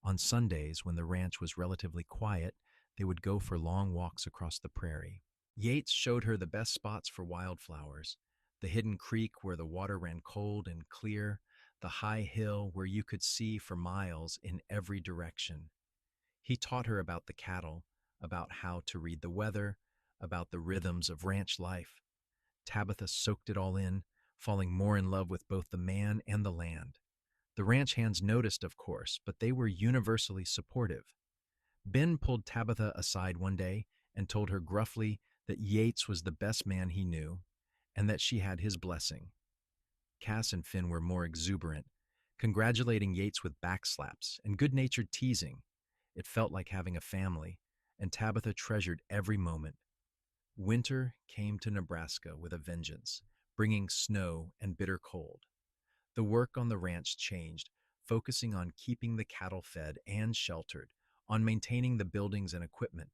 On Sundays, when the ranch was relatively quiet, they would go for long walks across the prairie. Yates showed her the best spots for wildflowers, the hidden creek where the water ran cold and clear, the high hill where you could see for miles in every direction. He taught her about the cattle, about how to read the weather, about the rhythms of ranch life. Tabitha soaked it all in, falling more in love with both the man and the land. The ranch hands noticed, of course, but they were universally supportive. Ben pulled Tabitha aside one day and told her gruffly that Yates was the best man he knew and that she had his blessing. Cass and Finn were more exuberant, congratulating Yates with backslaps and good-natured teasing. It felt like having a family, and Tabitha treasured every moment. Winter came to Nebraska with a vengeance, bringing snow and bitter cold. The work on the ranch changed, focusing on keeping the cattle fed and sheltered, on maintaining the buildings and equipment.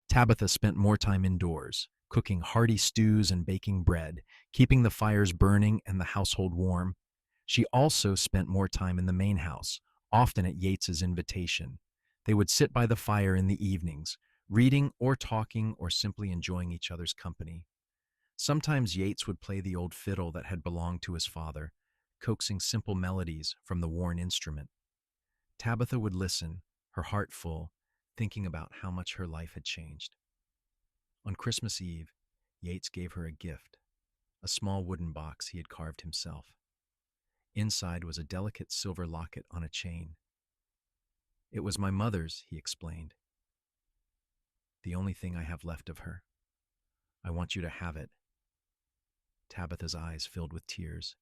Tabitha spent more time indoors, cooking hearty stews and baking bread, keeping the fires burning and the household warm. She also spent more time in the main house, often at Yates's invitation. They would sit by the fire in the evenings, reading or talking or simply enjoying each other's company. Sometimes Yates would play the old fiddle that had belonged to his father, coaxing simple melodies from the worn instrument. Tabitha would listen, her heart full, thinking about how much her life had changed. On Christmas Eve, Yates gave her a gift, a small wooden box he had carved himself. Inside was a delicate silver locket on a chain. "It was my mother's," he explained. "The only thing I have left of her. I want you to have it." Tabitha's eyes filled with tears.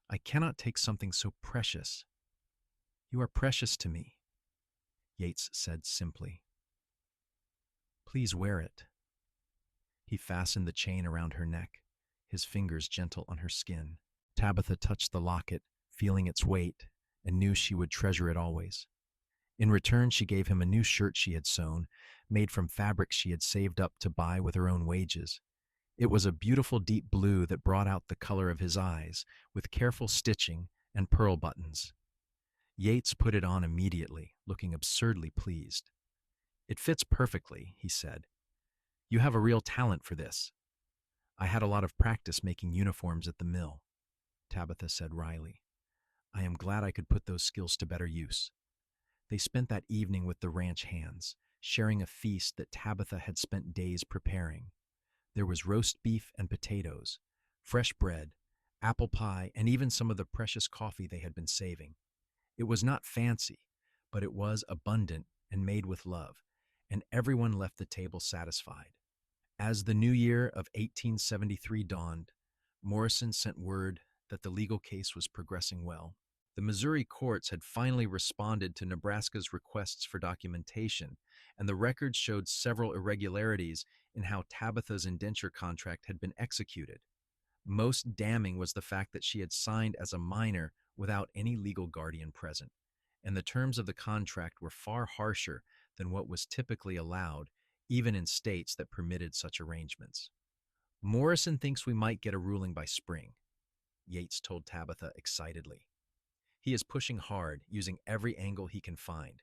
"I cannot take something so precious." "You are precious to me," Yates said simply. "Please wear it." He fastened the chain around her neck, his fingers gentle on her skin. Tabitha touched the locket, feeling its weight, and knew she would treasure it always. In return, she gave him a new shirt she had sewn, made from fabric she had saved up to buy with her own wages. It was a beautiful deep blue that brought out the color of his eyes, with careful stitching and pearl buttons. Yates put it on immediately, looking absurdly pleased. "It fits perfectly," he said. "You have a real talent for this." "I had a lot of practice making uniforms at the mill," Tabitha said wryly. I am glad I could put those skills to better use. They spent that evening with the ranch hands, sharing a feast that Tabitha had spent days preparing. There was roast beef and potatoes, fresh bread, apple pie, and even some of the precious coffee they had been saving. It was not fancy, but it was abundant and made with love, and everyone left the table satisfied. As the new year of 1873 dawned, Morrison sent word that the legal case was progressing well. The Missouri courts had finally responded to Nebraska's requests for documentation, and the records showed several irregularities in how Tabitha's indenture contract had been executed. Most damning was the fact that she had signed as a minor without any legal guardian present, and the terms of the contract were far harsher than what was typically allowed, even in states that permitted such arrangements. Morrison thinks we might get a ruling by spring, Yates told Tabitha excitedly. He is pushing hard, using every angle he can find.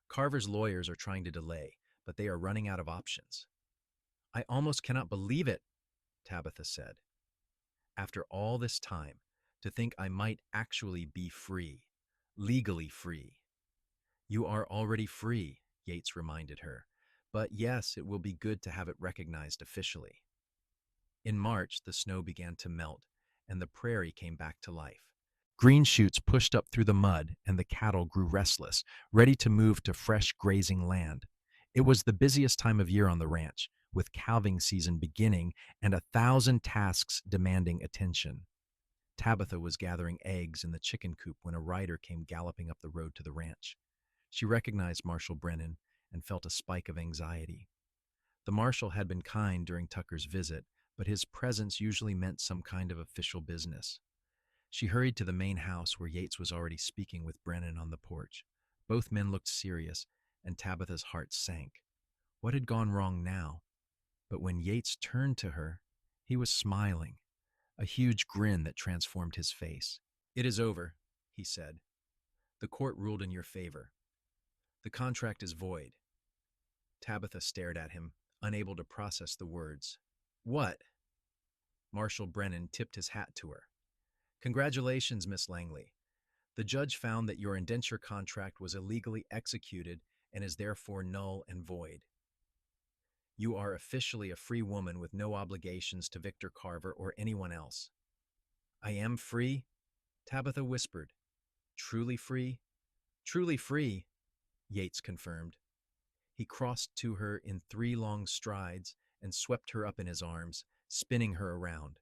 Carver's lawyers are trying to delay, but they are running out of options. I almost cannot believe it, Tabitha said. After all this time, to think I might actually be free, legally free. You are already free, Yates reminded her, but yes, it will be good to have it recognized officially. In March, the snow began to melt, and the prairie came back to life. Green shoots pushed up through the mud, and the cattle grew restless, ready to move to fresh grazing land. It was the busiest time of year on the ranch, with calving season beginning and 1,000 tasks demanding attention. Tabitha was gathering eggs in the chicken coop when a rider came galloping up the road to the ranch. She recognized Marshal Brennan and felt a spike of anxiety. The marshal had been kind during Tucker's visit, but his presence usually meant some kind of official business. She hurried to the main house where Yates was already speaking with Brennan on the porch. Both men looked serious, and Tabitha's heart sank. What had gone wrong now? But when Yates turned to her, he was smiling, a huge grin that transformed his face. It is over, he said. The court ruled in your favor. The contract is void. Tabitha stared at him, unable to process the words. What? Marshal Brennan tipped his hat to her. Congratulations, Miss Langley. The judge found that your indenture contract was illegally executed and is therefore null and void. You are officially a free woman with no obligations to Victor Carver or anyone else. I am free? Tabitha whispered. Truly free? Truly free, Yates confirmed. He crossed to her in 3 long strides and swept her up in his arms, spinning her around.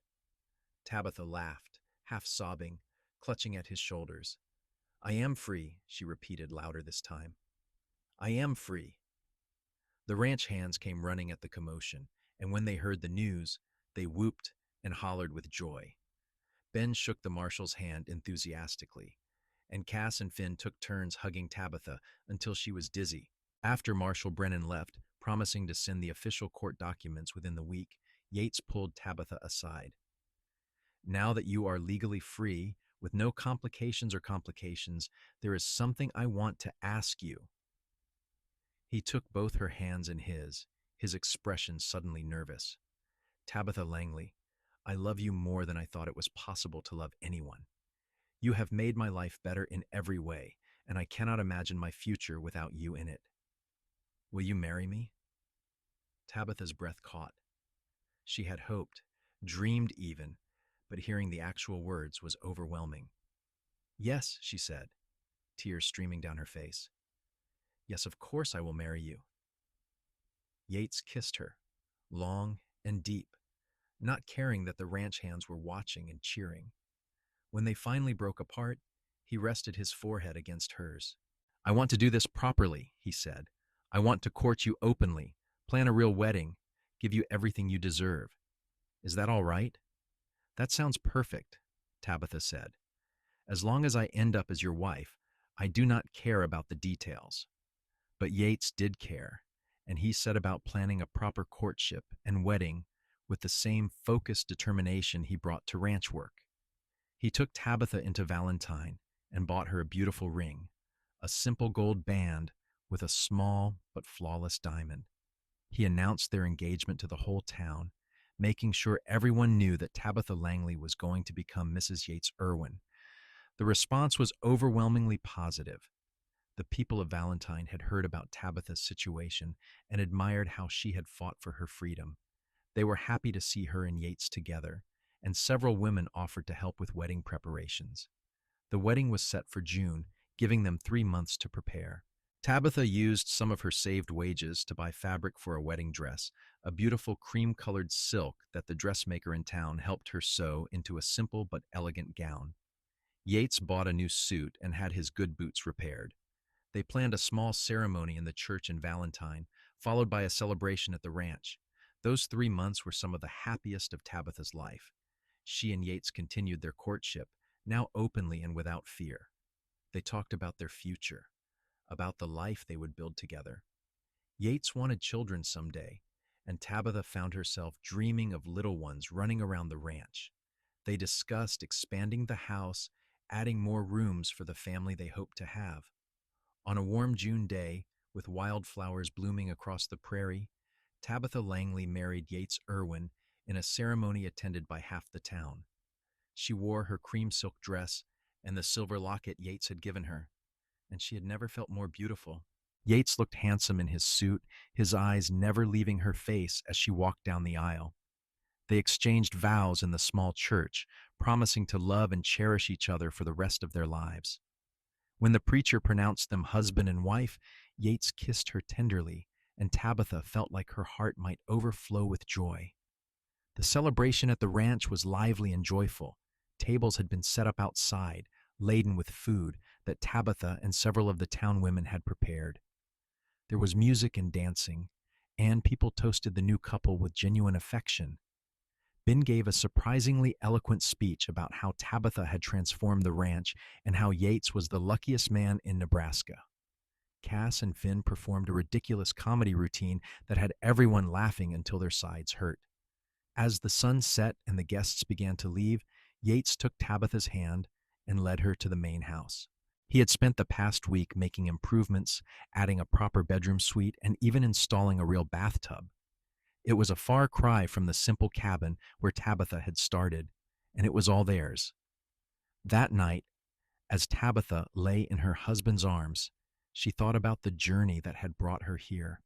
Tabitha laughed, half sobbing, clutching at his shoulders. I am free, she repeated louder this time. I am free. The ranch hands came running at the commotion, and when they heard the news, they whooped and hollered with joy. Ben shook the marshal's hand enthusiastically, and Cass and Finn took turns hugging Tabitha until she was dizzy. After Marshal Brennan left, promising to send the official court documents within the week, Yates pulled Tabitha aside. Now that you are legally free, with no complications, there is something I want to ask you. He took both her hands in his expression suddenly nervous. Tabitha Langley, I love you more than I thought it was possible to love anyone. You have made my life better in every way, and I cannot imagine my future without you in it. Will you marry me? Tabitha's breath caught. She had hoped, dreamed even, but hearing the actual words was overwhelming. Yes, she said, tears streaming down her face. Yes, of course I will marry you. Yates kissed her, long and deep, not caring that the ranch hands were watching and cheering. When they finally broke apart, he rested his forehead against hers. I want to do this properly, he said. I want to court you openly, plan a real wedding, give you everything you deserve. Is that all right? That sounds perfect, Tabitha said. As long as I end up as your wife, I do not care about the details. But Yates did care, and he set about planning a proper courtship and wedding with the same focused determination he brought to ranch work. He took Tabitha into Valentine and bought her a beautiful ring, a simple gold band with a small but flawless diamond. He announced their engagement to the whole town, making sure everyone knew that Tabitha Langley was going to become Mrs. Yates Irwin, The response was overwhelmingly positive. The people of Valentine had heard about Tabitha's situation and admired how she had fought for her freedom. They were happy to see her and Yates together, and several women offered to help with wedding preparations. The wedding was set for June, giving them 3 months to prepare. Tabitha used some of her saved wages to buy fabric for a wedding dress, a beautiful cream-colored silk that the dressmaker in town helped her sew into a simple but elegant gown. Yates bought a new suit and had his good boots repaired. They planned a small ceremony in the church in Valentine, followed by a celebration at the ranch. Those 3 months were some of the happiest of Tabitha's life. She and Yates continued their courtship, now openly and without fear. They talked about their future, about the life they would build together. Yates wanted children someday, and Tabitha found herself dreaming of little ones running around the ranch. They discussed expanding the house, adding more rooms for the family they hoped to have. On a warm June day, with wildflowers blooming across the prairie, Tabitha Langley married Yates Irwin in a ceremony attended by half the town. She wore her cream silk dress and the silver locket Yates had given her, and she had never felt more beautiful. Yates looked handsome in his suit, his eyes never leaving her face as she walked down the aisle. They exchanged vows in the small church, promising to love and cherish each other for the rest of their lives. When the preacher pronounced them husband and wife, Yates kissed her tenderly, and Tabitha felt like her heart might overflow with joy. The celebration at the ranch was lively and joyful. Tables had been set up outside, laden with food that Tabitha and several of the town women had prepared. There was music and dancing, and people toasted the new couple with genuine affection. Ben gave a surprisingly eloquent speech about how Tabitha had transformed the ranch and how Yates was the luckiest man in Nebraska. Cass and Finn performed a ridiculous comedy routine that had everyone laughing until their sides hurt. As the sun set and the guests began to leave, Yates took Tabitha's hand and led her to the main house. He had spent the past week making improvements, adding a proper bedroom suite, and even installing a real bathtub. It was a far cry from the simple cabin where Tabitha had started, and it was all theirs. That night, as Tabitha lay in her husband's arms, she thought about the journey that had brought her here.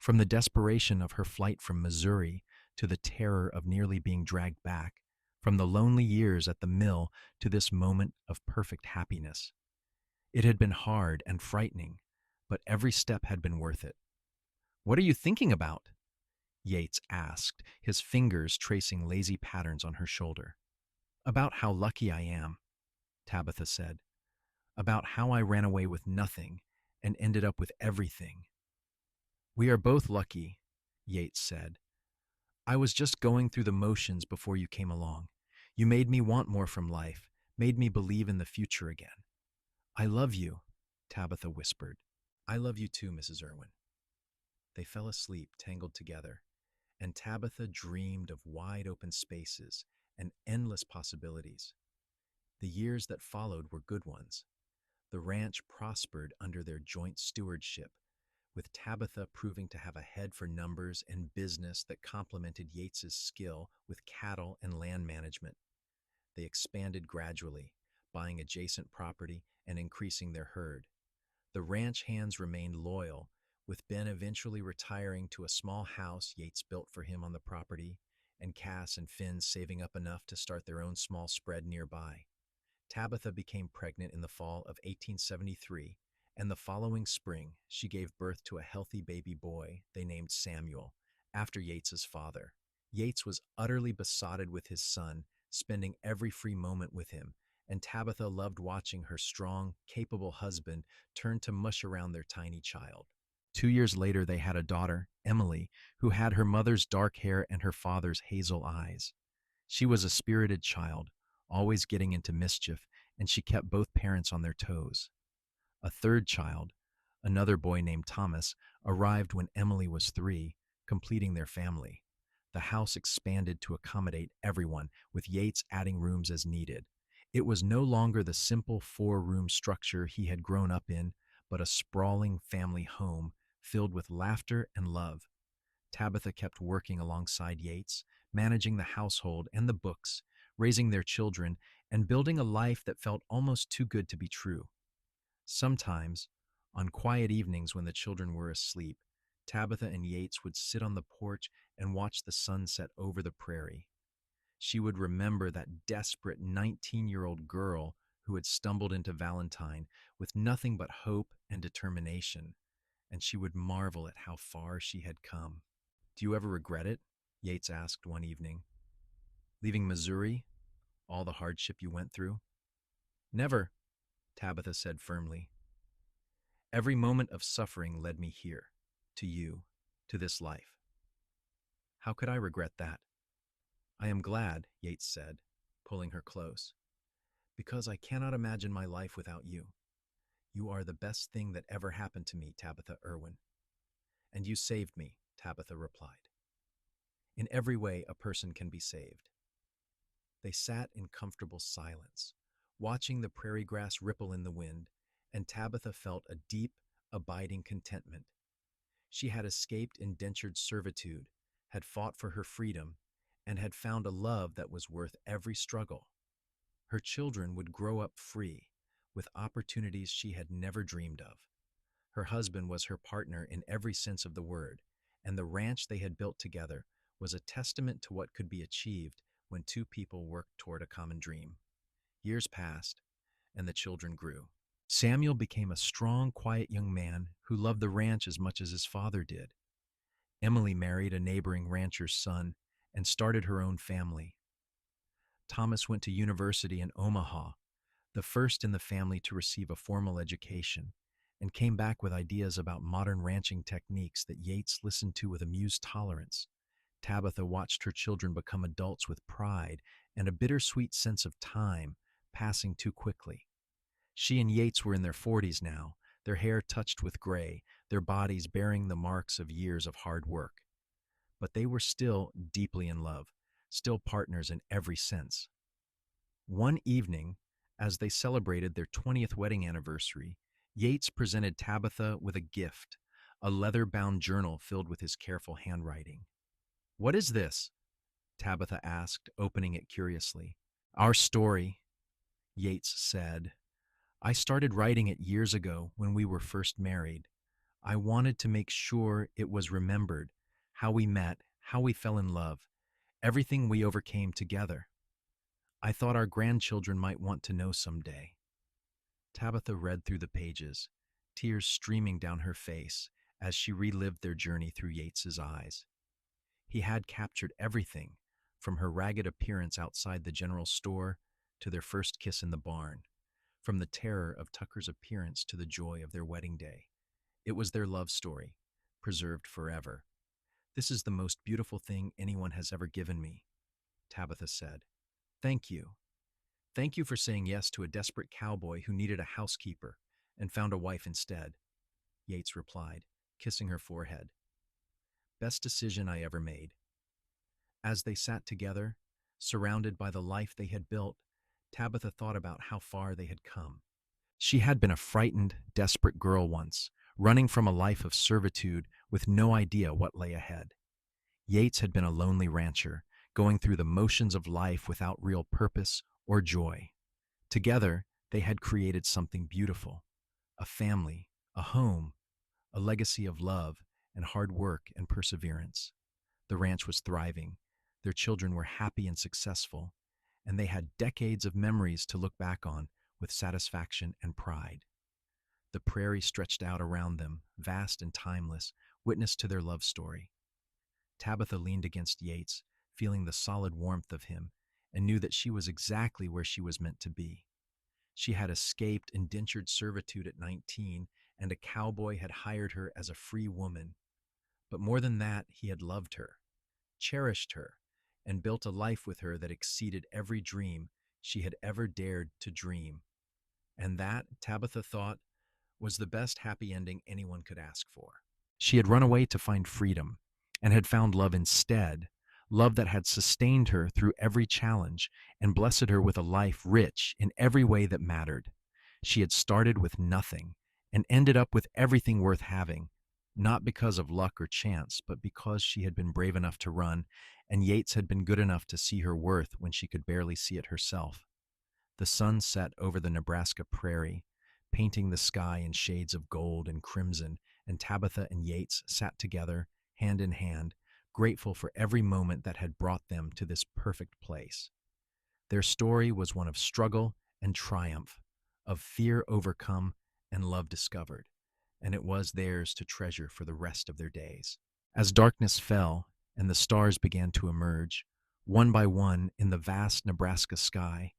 From the desperation of her flight from Missouri to the terror of nearly being dragged back, from the lonely years at the mill to this moment of perfect happiness. It had been hard and frightening, but every step had been worth it. "What are you thinking about?" Yates asked, his fingers tracing lazy patterns on her shoulder. "About how lucky I am," Tabitha said. "About how I ran away with nothing and ended up with everything." "We are both lucky," Yates said. "I was just going through the motions before you came along. You made me want more from life, made me believe in the future again." "I love you," Tabitha whispered. "I love you too, Mrs. Irwin." They fell asleep, tangled together, and Tabitha dreamed of wide-open spaces and endless possibilities. The years that followed were good ones. The ranch prospered under their joint stewardship, with Tabitha proving to have a head for numbers and business that complemented Yates's skill with cattle and land management. They expanded gradually, buying adjacent property and increasing their herd. The ranch hands remained loyal, with Ben eventually retiring to a small house Yates built for him on the property, and Cass and Finn saving up enough to start their own small spread nearby. Tabitha became pregnant in the fall of 1873, and the following spring she gave birth to a healthy baby boy they named Samuel, after Yates's father. Yates was utterly besotted with his son, spending every free moment with him, and Tabitha loved watching her strong, capable husband turn to mush around their tiny child. 2 years later, they had a daughter, Emily, who had her mother's dark hair and her father's hazel eyes. She was a spirited child, always getting into mischief, and she kept both parents on their toes. A third child, another boy named Thomas, arrived when Emily was 3, completing their family. The house expanded to accommodate everyone, with Yates adding rooms as needed. It was no longer the simple 4-room structure he had grown up in, but a sprawling family home filled with laughter and love. Tabitha kept working alongside Yates, managing the household and the books, raising their children, and building a life that felt almost too good to be true. Sometimes, on quiet evenings when the children were asleep, Tabitha and Yates would sit on the porch and watch the sun set over the prairie. She would remember that desperate 19-year-old girl who had stumbled into Valentine with nothing but hope and determination, and she would marvel at how far she had come. "Do you ever regret it?" Yates asked one evening. "Leaving Missouri? All the hardship you went through?" "Never," Tabitha said firmly. "Every moment of suffering led me here, to you, to this life. How could I regret that?" "I am glad," Yates said, pulling her close, "because I cannot imagine my life without you. You are the best thing that ever happened to me, Tabitha Irwin." "And you saved me," Tabitha replied. "In every way a person can be saved." They sat in comfortable silence, watching the prairie grass ripple in the wind, and Tabitha felt a deep, abiding contentment. She had escaped indentured servitude, had fought for her freedom, and had found a love that was worth every struggle. Her children would grow up free, with opportunities she had never dreamed of. Her husband was her partner in every sense of the word, and the ranch they had built together was a testament to what could be achieved when two people worked toward a common dream. Years passed, and the children grew. Samuel became a strong, quiet young man who loved the ranch as much as his father did. Emily married a neighboring rancher's son and started her own family. Thomas went to university in Omaha, the first in the family to receive a formal education, and came back with ideas about modern ranching techniques that Yates listened to with amused tolerance. Tabitha watched her children become adults with pride and a bittersweet sense of time passing too quickly. She and Yates were in their 40s now, their hair touched with gray, their bodies bearing the marks of years of hard work. But they were still deeply in love, still partners in every sense. One evening, as they celebrated their 20th wedding anniversary, Yates presented Tabitha with a gift, a leather-bound journal filled with his careful handwriting. "What is this?" Tabitha asked, opening it curiously. "Our story," Yates said. "I started writing it years ago when we were first married. I wanted to make sure it was remembered, how we met, how we fell in love, everything we overcame together. I thought our grandchildren might want to know someday." Tabitha read through the pages, tears streaming down her face as she relived their journey through Yates's eyes. He had captured everything, from her ragged appearance outside the general store to their first kiss in the barn, from the terror of Tucker's appearance to the joy of their wedding day. It was their love story, preserved forever. "This is the most beautiful thing anyone has ever given me," Tabitha said. "Thank you. Thank you for saying yes to a desperate cowboy who needed a housekeeper and found a wife instead," Yates replied, kissing her forehead. "Best decision I ever made." As they sat together, surrounded by the life they had built, Tabitha thought about how far they had come. She had been a frightened, desperate girl once, running from a life of servitude with no idea what lay ahead. Yates had been a lonely rancher, going through the motions of life without real purpose or joy. Together, they had created something beautiful, a family, a home, a legacy of love and hard work and perseverance. The ranch was thriving, their children were happy and successful, and they had decades of memories to look back on with satisfaction and pride. The prairie stretched out around them, vast and timeless, witness to their love story. Tabitha leaned against Yates, feeling the solid warmth of him, and knew that she was exactly where she was meant to be. She had escaped indentured servitude at 19, and a cowboy had hired her as a free woman. But more than that, he had loved her, cherished her, and built a life with her that exceeded every dream she had ever dared to dream. And that, Tabitha thought, was the best happy ending anyone could ask for. She had run away to find freedom, and had found love instead, love that had sustained her through every challenge and blessed her with a life rich in every way that mattered. She had started with nothing and ended up with everything worth having, not because of luck or chance, but because she had been brave enough to run, and Yates had been good enough to see her worth when she could barely see it herself. The sun set over the Nebraska prairie, painting the sky in shades of gold and crimson, and Tabitha and Yates sat together, hand in hand, grateful for every moment that had brought them to this perfect place. Their story was one of struggle and triumph, of fear overcome and love discovered, and it was theirs to treasure for the rest of their days. As darkness fell and the stars began to emerge, one by one in the vast Nebraska sky,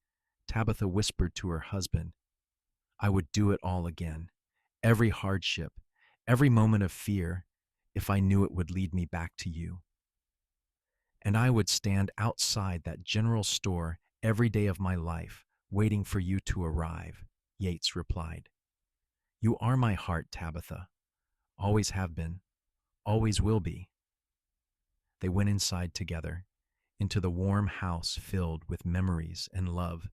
Tabitha whispered to her husband, "I would do it all again, every hardship, every moment of fear, if I knew it would lead me back to you. And I would stand outside that general store every day of my life, waiting for you to arrive," Yates replied. "You are my heart, Tabitha. Always have been, always will be." They went inside together, into the warm house filled with memories and love,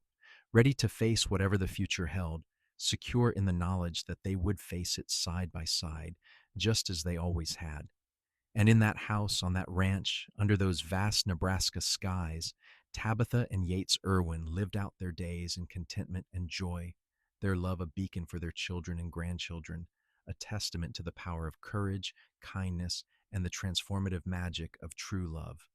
ready to face whatever the future held, secure in the knowledge that they would face it side by side, just as they always had. And in that house, on that ranch, under those vast Nebraska skies, Tabitha and Yates Irwin lived out their days in contentment and joy, their love a beacon for their children and grandchildren, a testament to the power of courage, kindness, and the transformative magic of true love.